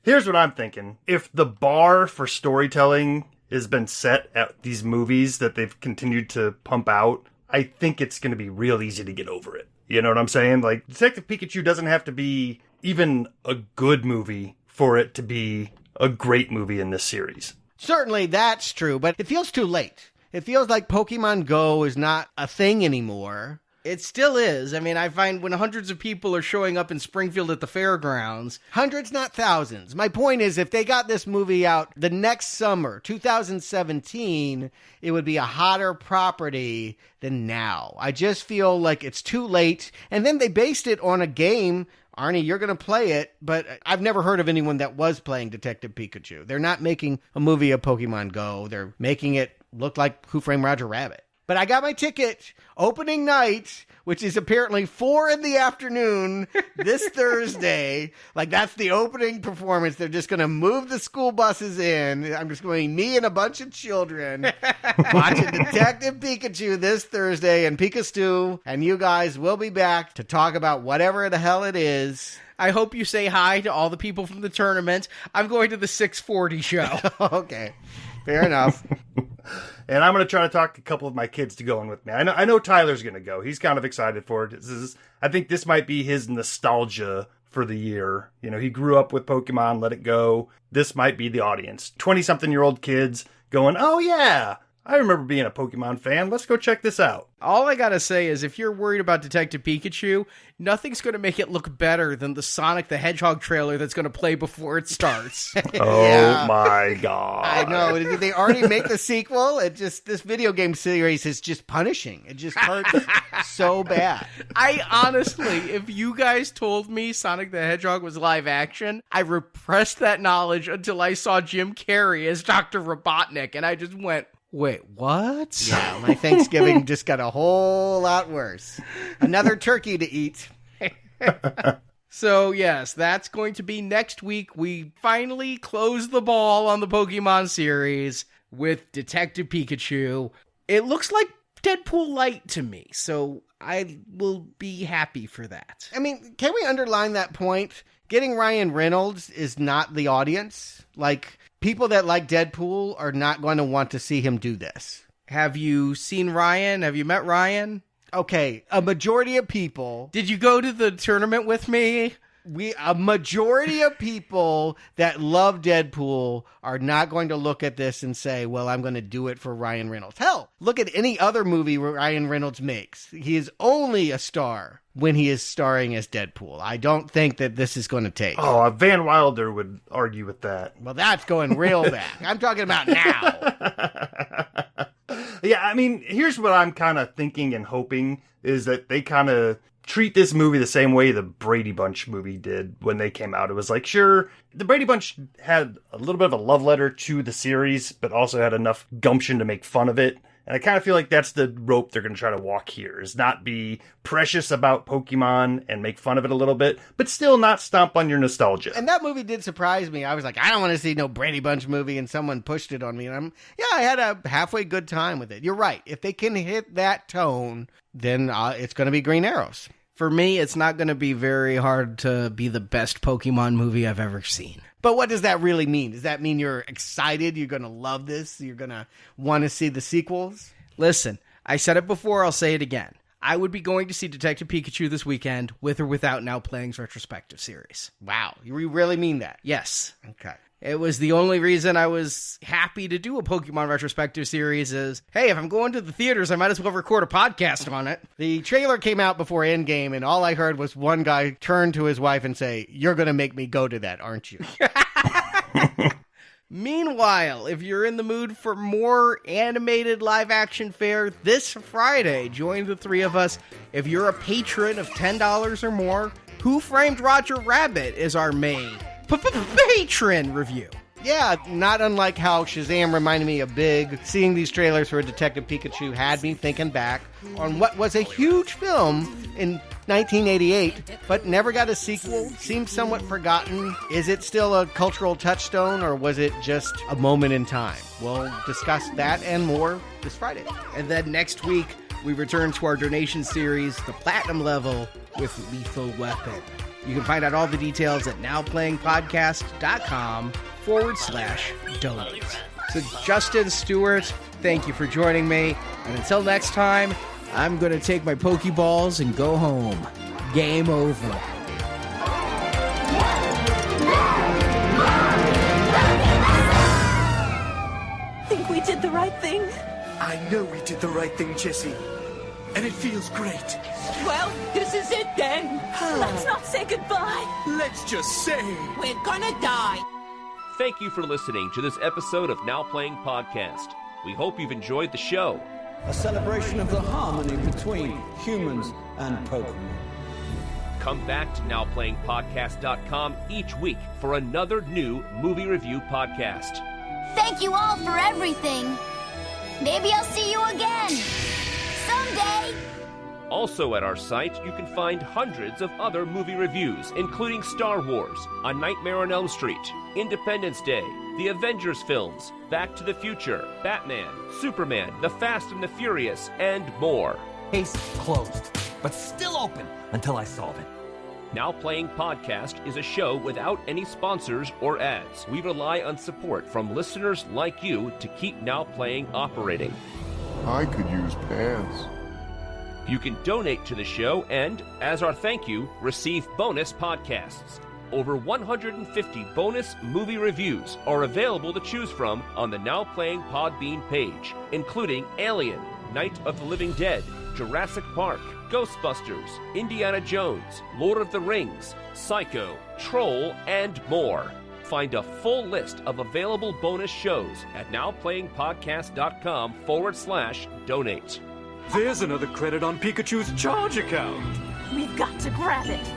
Here's what I'm thinking. If the bar for storytelling has been set at these movies that they've continued to pump out, I think it's going to be real easy to get over it. You know what I'm saying? Like, Detective Pikachu doesn't have to be even a good movie for it to be a great movie in this series. Certainly, that's true, but it feels too late. It feels like Pokemon Go is not a thing anymore. It still is. I mean, I find when hundreds of people are showing up in Springfield at the fairgrounds. Hundreds, not thousands. My point is, if they got this movie out the next summer, 2017, it would be a hotter property than now. I just feel like it's too late. And then they based it on a game. Arnie, you're going to play it, but I've never heard of anyone that was playing Detective Pikachu. They're not making a movie of Pokemon Go. They're making it look like Who Framed Roger Rabbit. But I got my ticket opening night, which is apparently 4 p.m. this Thursday. Like, that's the opening performance. They're just going to move the school buses in. I'm just going, me and a bunch of children watching Detective Pikachu this Thursday, and Pikachu and you guys will be back to talk about whatever the hell it is. I hope you say hi to all the people from the tournament. I'm going to the 640 show. Okay, fair enough. And I'm going to try to talk a couple of my kids to go in with me. I know Tyler's going to go. He's kind of excited for it. I think this might be his nostalgia for the year. You know, he grew up with Pokemon, Let It Go. This might be the audience. 20-something-year-old kids going, oh yeah, I remember being a Pokemon fan. Let's go check this out. All I gotta say is if you're worried about Detective Pikachu, nothing's gonna make it look better than the Sonic the Hedgehog trailer that's gonna play before it starts. Oh my god. I know. Did they already make the sequel? This video game series is just punishing. It just hurts so bad. I honestly, if you guys told me Sonic the Hedgehog was live action, I repressed that knowledge until I saw Jim Carrey as Dr. Robotnik, and I just went, wait, what? Yeah, my Thanksgiving just got a whole lot worse. Another turkey to eat. So, yes, that's going to be next week. We finally close the ball on the Pokemon series with Detective Pikachu. It looks like Deadpool Light to me, so I will be happy for that. I mean, can we underline that point? Getting Ryan Reynolds is not the audience. Like, people that like Deadpool are not going to want to see him do this. Have you seen Ryan? Have you met Ryan? Okay, a majority of people... Did you go to the tournament with me? A majority of people that love Deadpool are not going to look at this and say, well, I'm going to do it for Ryan Reynolds. Hell, look at any other movie Ryan Reynolds makes. He is only a star when he is starring as Deadpool. I don't think that this is going to take. Oh, Van Wilder would argue with that. Well, that's going real back. I'm talking about now. Yeah, I mean, here's what I'm kind of thinking and hoping is that they kind of treat this movie the same way the Brady Bunch movie did when they came out. It was like, sure, the Brady Bunch had a little bit of a love letter to the series, but also had enough gumption to make fun of it. And I kind of feel like that's the rope they're going to try to walk here, is not be precious about Pokemon and make fun of it a little bit, but still not stomp on your nostalgia. And that movie did surprise me. I was like, I don't want to see no Brady Bunch movie, and someone pushed it on me. And I had a halfway good time with it. You're right. If they can hit that tone, then it's going to be Green Arrows. For me, it's not going to be very hard to be the best Pokemon movie I've ever seen. But what does that really mean? Does that mean you're excited? You're going to love this? You're going to want to see the sequels? Listen, I said it before, I'll say it again. I would be going to see Detective Pikachu this weekend with or without Now Playing's retrospective series. Wow. You really mean that? Yes. Okay. It was the only reason I was happy to do a Pokemon retrospective series is, hey, if I'm going to the theaters, I might as well record a podcast on it. The trailer came out before Endgame, and all I heard was one guy turn to his wife and say, you're going to make me go to that, aren't you? Meanwhile, if you're in the mood for more animated live-action fare this Friday, join the three of us. If you're a patron of $10 or more, Who Framed Roger Rabbit is our main patron review. Yeah, not unlike how Shazam reminded me of Big. Seeing these trailers for Detective Pikachu had me thinking back on what was a huge film in 1988, but never got a sequel. Seems somewhat forgotten. Is it still a cultural touchstone, or was it just a moment in time? We'll discuss that and more this Friday. And then next week, we return to our donation series, The Platinum Level, with Lethal Weapon. You can find out all the details at nowplayingpodcast.com/donate. So Justin, Stuart, thank you for joining me. And until next time, I'm going to take my Pokeballs and go home. Game over. Think we did the right thing? I know we did the right thing, Jessie. And it feels great. Well, this is it then. Let's not say goodbye. Let's just say We're gonna die. Thank you for listening to this episode of Now Playing Podcast. We hope you've enjoyed the show. A celebration of the harmony between humans and Pokemon. Come back to NowPlayingPodcast.com each week for another new movie review podcast. Thank you all for everything. Maybe I'll see you again. Someday. Also at our site, you can find hundreds of other movie reviews, including Star Wars, A Nightmare on Elm Street, Independence Day, the Avengers films, Back to the Future, Batman, Superman, The Fast and the Furious, and more. Case closed, but still open until I solve it. Now Playing Podcast is a show without any sponsors or ads. We rely on support from listeners like you to keep Now Playing operating. I could use pants. You can donate to the show and, as our thank you, receive bonus podcasts. over 150 bonus movie reviews are available to choose from on the Now Playing Podbean page, including Alien, Night of the Living Dead, Jurassic Park, Ghostbusters, Indiana Jones, Lord of the Rings, Psycho, Troll, and more. Find a full list of available bonus shows at nowplayingpodcast.com/donate. There's another credit on Pikachu's charge account. We've got to grab it.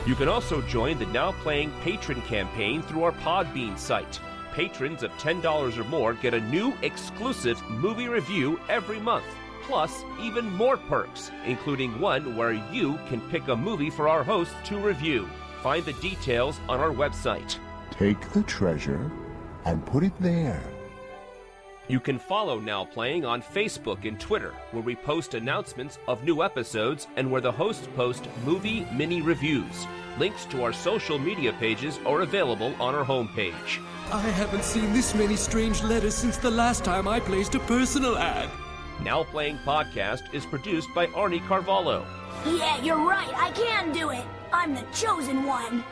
You can also join the Now Playing Patron campaign through our Podbean site. Patrons of $10 or more get a new exclusive movie review every month, plus even more perks, including one where you can pick a movie for our hosts to review. Find the details on our website. Take the treasure and put it there. You can follow Now Playing on Facebook and Twitter, where we post announcements of new episodes and where the hosts post movie mini reviews. Links to our social media pages are available on our homepage. I haven't seen this many strange letters since the last time I placed a personal ad. Now Playing Podcast is produced by Arnie Carvalho. Yeah, you're right. I can do it. I'm the chosen one.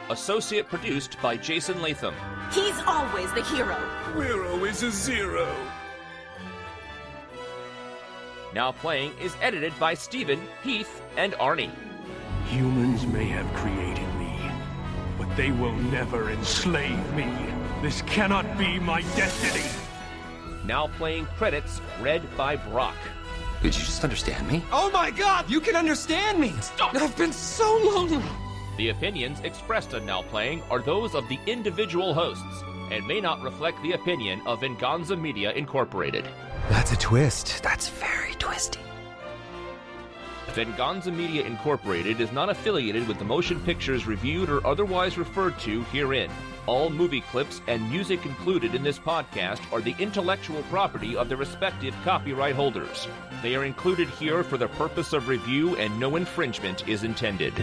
Associate produced by Jason Latham. He's always the hero. We're always a zero. Now Playing is edited by Stephen, Heath, and Arnie. Humans may have created me, but they will never enslave me. This cannot be my destiny. Now Playing credits read by Brock. Did you just understand me? Oh my God, you can understand me. Stop. I've been so lonely. The opinions expressed on Now Playing are those of the individual hosts and may not reflect the opinion of Venganza Media Incorporated. That's a twist. That's very twisty. Venganza Media Incorporated is not affiliated with the motion pictures reviewed or otherwise referred to herein. All movie clips and music included in this podcast are the intellectual property of their respective copyright holders. They are included here for the purpose of review and no infringement is intended.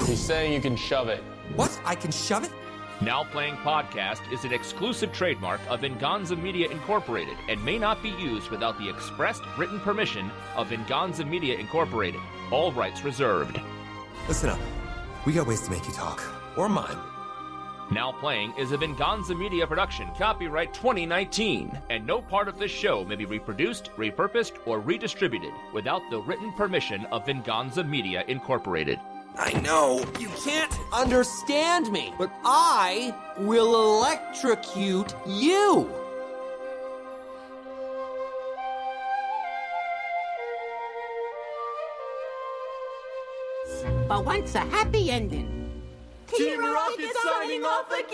He's saying you can shove it. What? I can shove it? Now Playing Podcast is an exclusive trademark of Venganza Media Incorporated and may not be used without the expressed written permission of Venganza Media Incorporated. All rights reserved. Listen up. We got ways to make you talk. Or mine. Now Playing is a Venganza Media production, copyright 2019, and no part of this show may be reproduced, repurposed, or redistributed without the written permission of Venganza Media Incorporated. I know you can't understand me, but I will electrocute you. But once a happy ending. Team Rocket signing off again!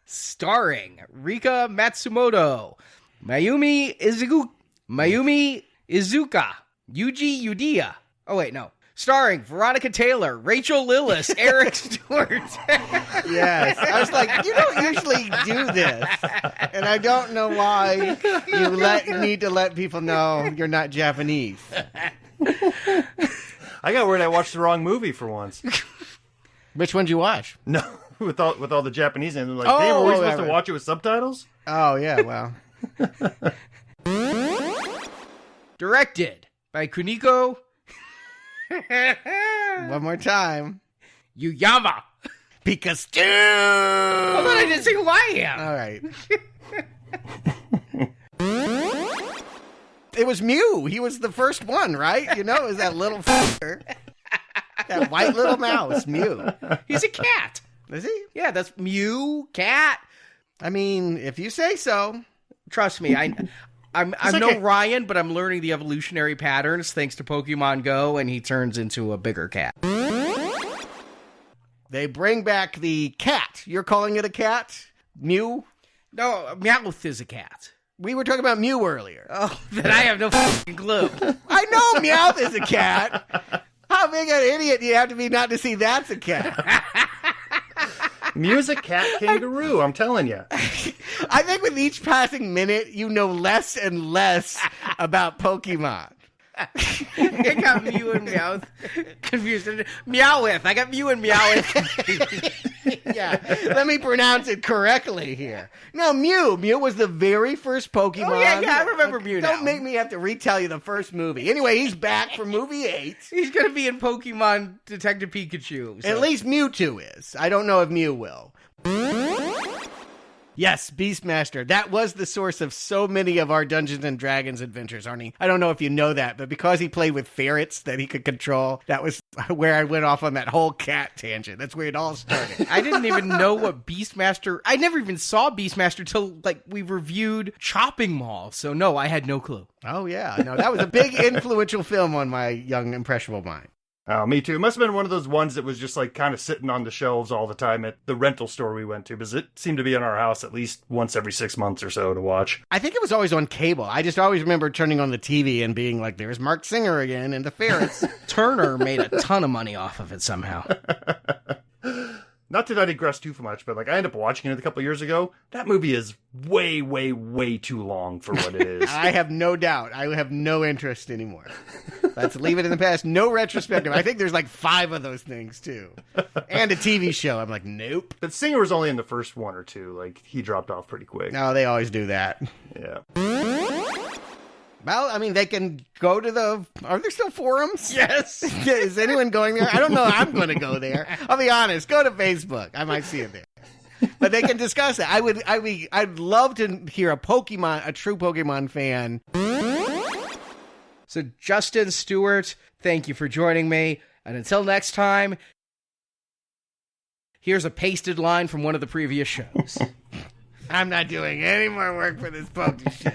Starring Rika Matsumoto, Mayumi Izuka, Yuji Udia. Oh, wait, no. Starring Veronica Taylor, Rachel Lillis, Eric Stewart. Yes. I was like, you don't usually do this. And I don't know why you need to let people know you're not Japanese. I got worried I watched the wrong movie for once. Which one did you watch? No, with all the Japanese names. I'm like, damn, were we supposed to watch it with subtitles? Oh, yeah, well. Directed by Kuniko. One more time. Yuyama. Pikachu. Hold on, I didn't say who I am. All right. It was Mew. He was the first one, right? You know, it was that little fucker. That white little mouse, Mew. He's a cat. Is he? Yeah, that's Mew, cat. I mean, if you say so. Trust me, I'm no Ryan, but I'm learning the evolutionary patterns thanks to Pokemon Go, and he turns into a bigger cat. They bring back the cat. You're calling it a cat? Mew? No, Meowth is a cat. We were talking about Mew earlier. Oh, then I have no fucking clue. I know Meowth is a cat. How big an idiot do you have to be not to see that's a cat? Mew's a cat kangaroo, I'm telling you. I think with each passing minute, you know less and less about Pokemon. I got Mew and Meowth confused. Meowth. I got Mew and Meowth confused. Yeah, let me pronounce it correctly here. No, Mew. Mew was the very first Pokemon. Oh, yeah, I remember Mew now. Don't make me have to retell you the first movie. Anyway, he's back for movie 8. He's going to be in Pokemon Detective Pikachu. So. At least Mewtwo is. I don't know if Mew will. Yes, Beastmaster. That was the source of so many of our Dungeons and Dragons adventures, Arnie. I don't know if you know that, but because he played with ferrets that he could control, that was where I went off on that whole cat tangent. That's where it all started. I didn't even know what Beastmaster... I never even saw Beastmaster till, we reviewed Chopping Mall. So, no, I had no clue. Oh, yeah. No, that was a big influential film on my young, impressionable mind. Oh, me too. It must have been one of those ones that was just kind of sitting on the shelves all the time at the rental store we went to, because it seemed to be in our house at least once every 6 months or so to watch. I think it was always on cable. I just always remember turning on the TV and being like, there's Mark Singer again and the ferrets. Turner made a ton of money off of it somehow. Not to digress too much, but I ended up watching it a couple years ago. That movie is way, way, way too long for what it is. I have no doubt. I have no interest anymore. Let's leave it in the past. No retrospective. I think there's 5 of those things, too. And a TV show. I'm like, nope. But Singer was only in the first one or two. He dropped off pretty quick. No, they always do that. Yeah. Well, I mean, they can go to the... Are there still forums? Yes. Is anyone going there? I don't know. I'm going to go there. I'll be honest. Go to Facebook. I might see it there. But they can discuss it. I'd love to hear a true Pokemon fan. So, Justin, Stuart, thank you for joining me. And until next time, here's a pasted line from one of the previous shows. I'm not doing any more work for this Poke shit.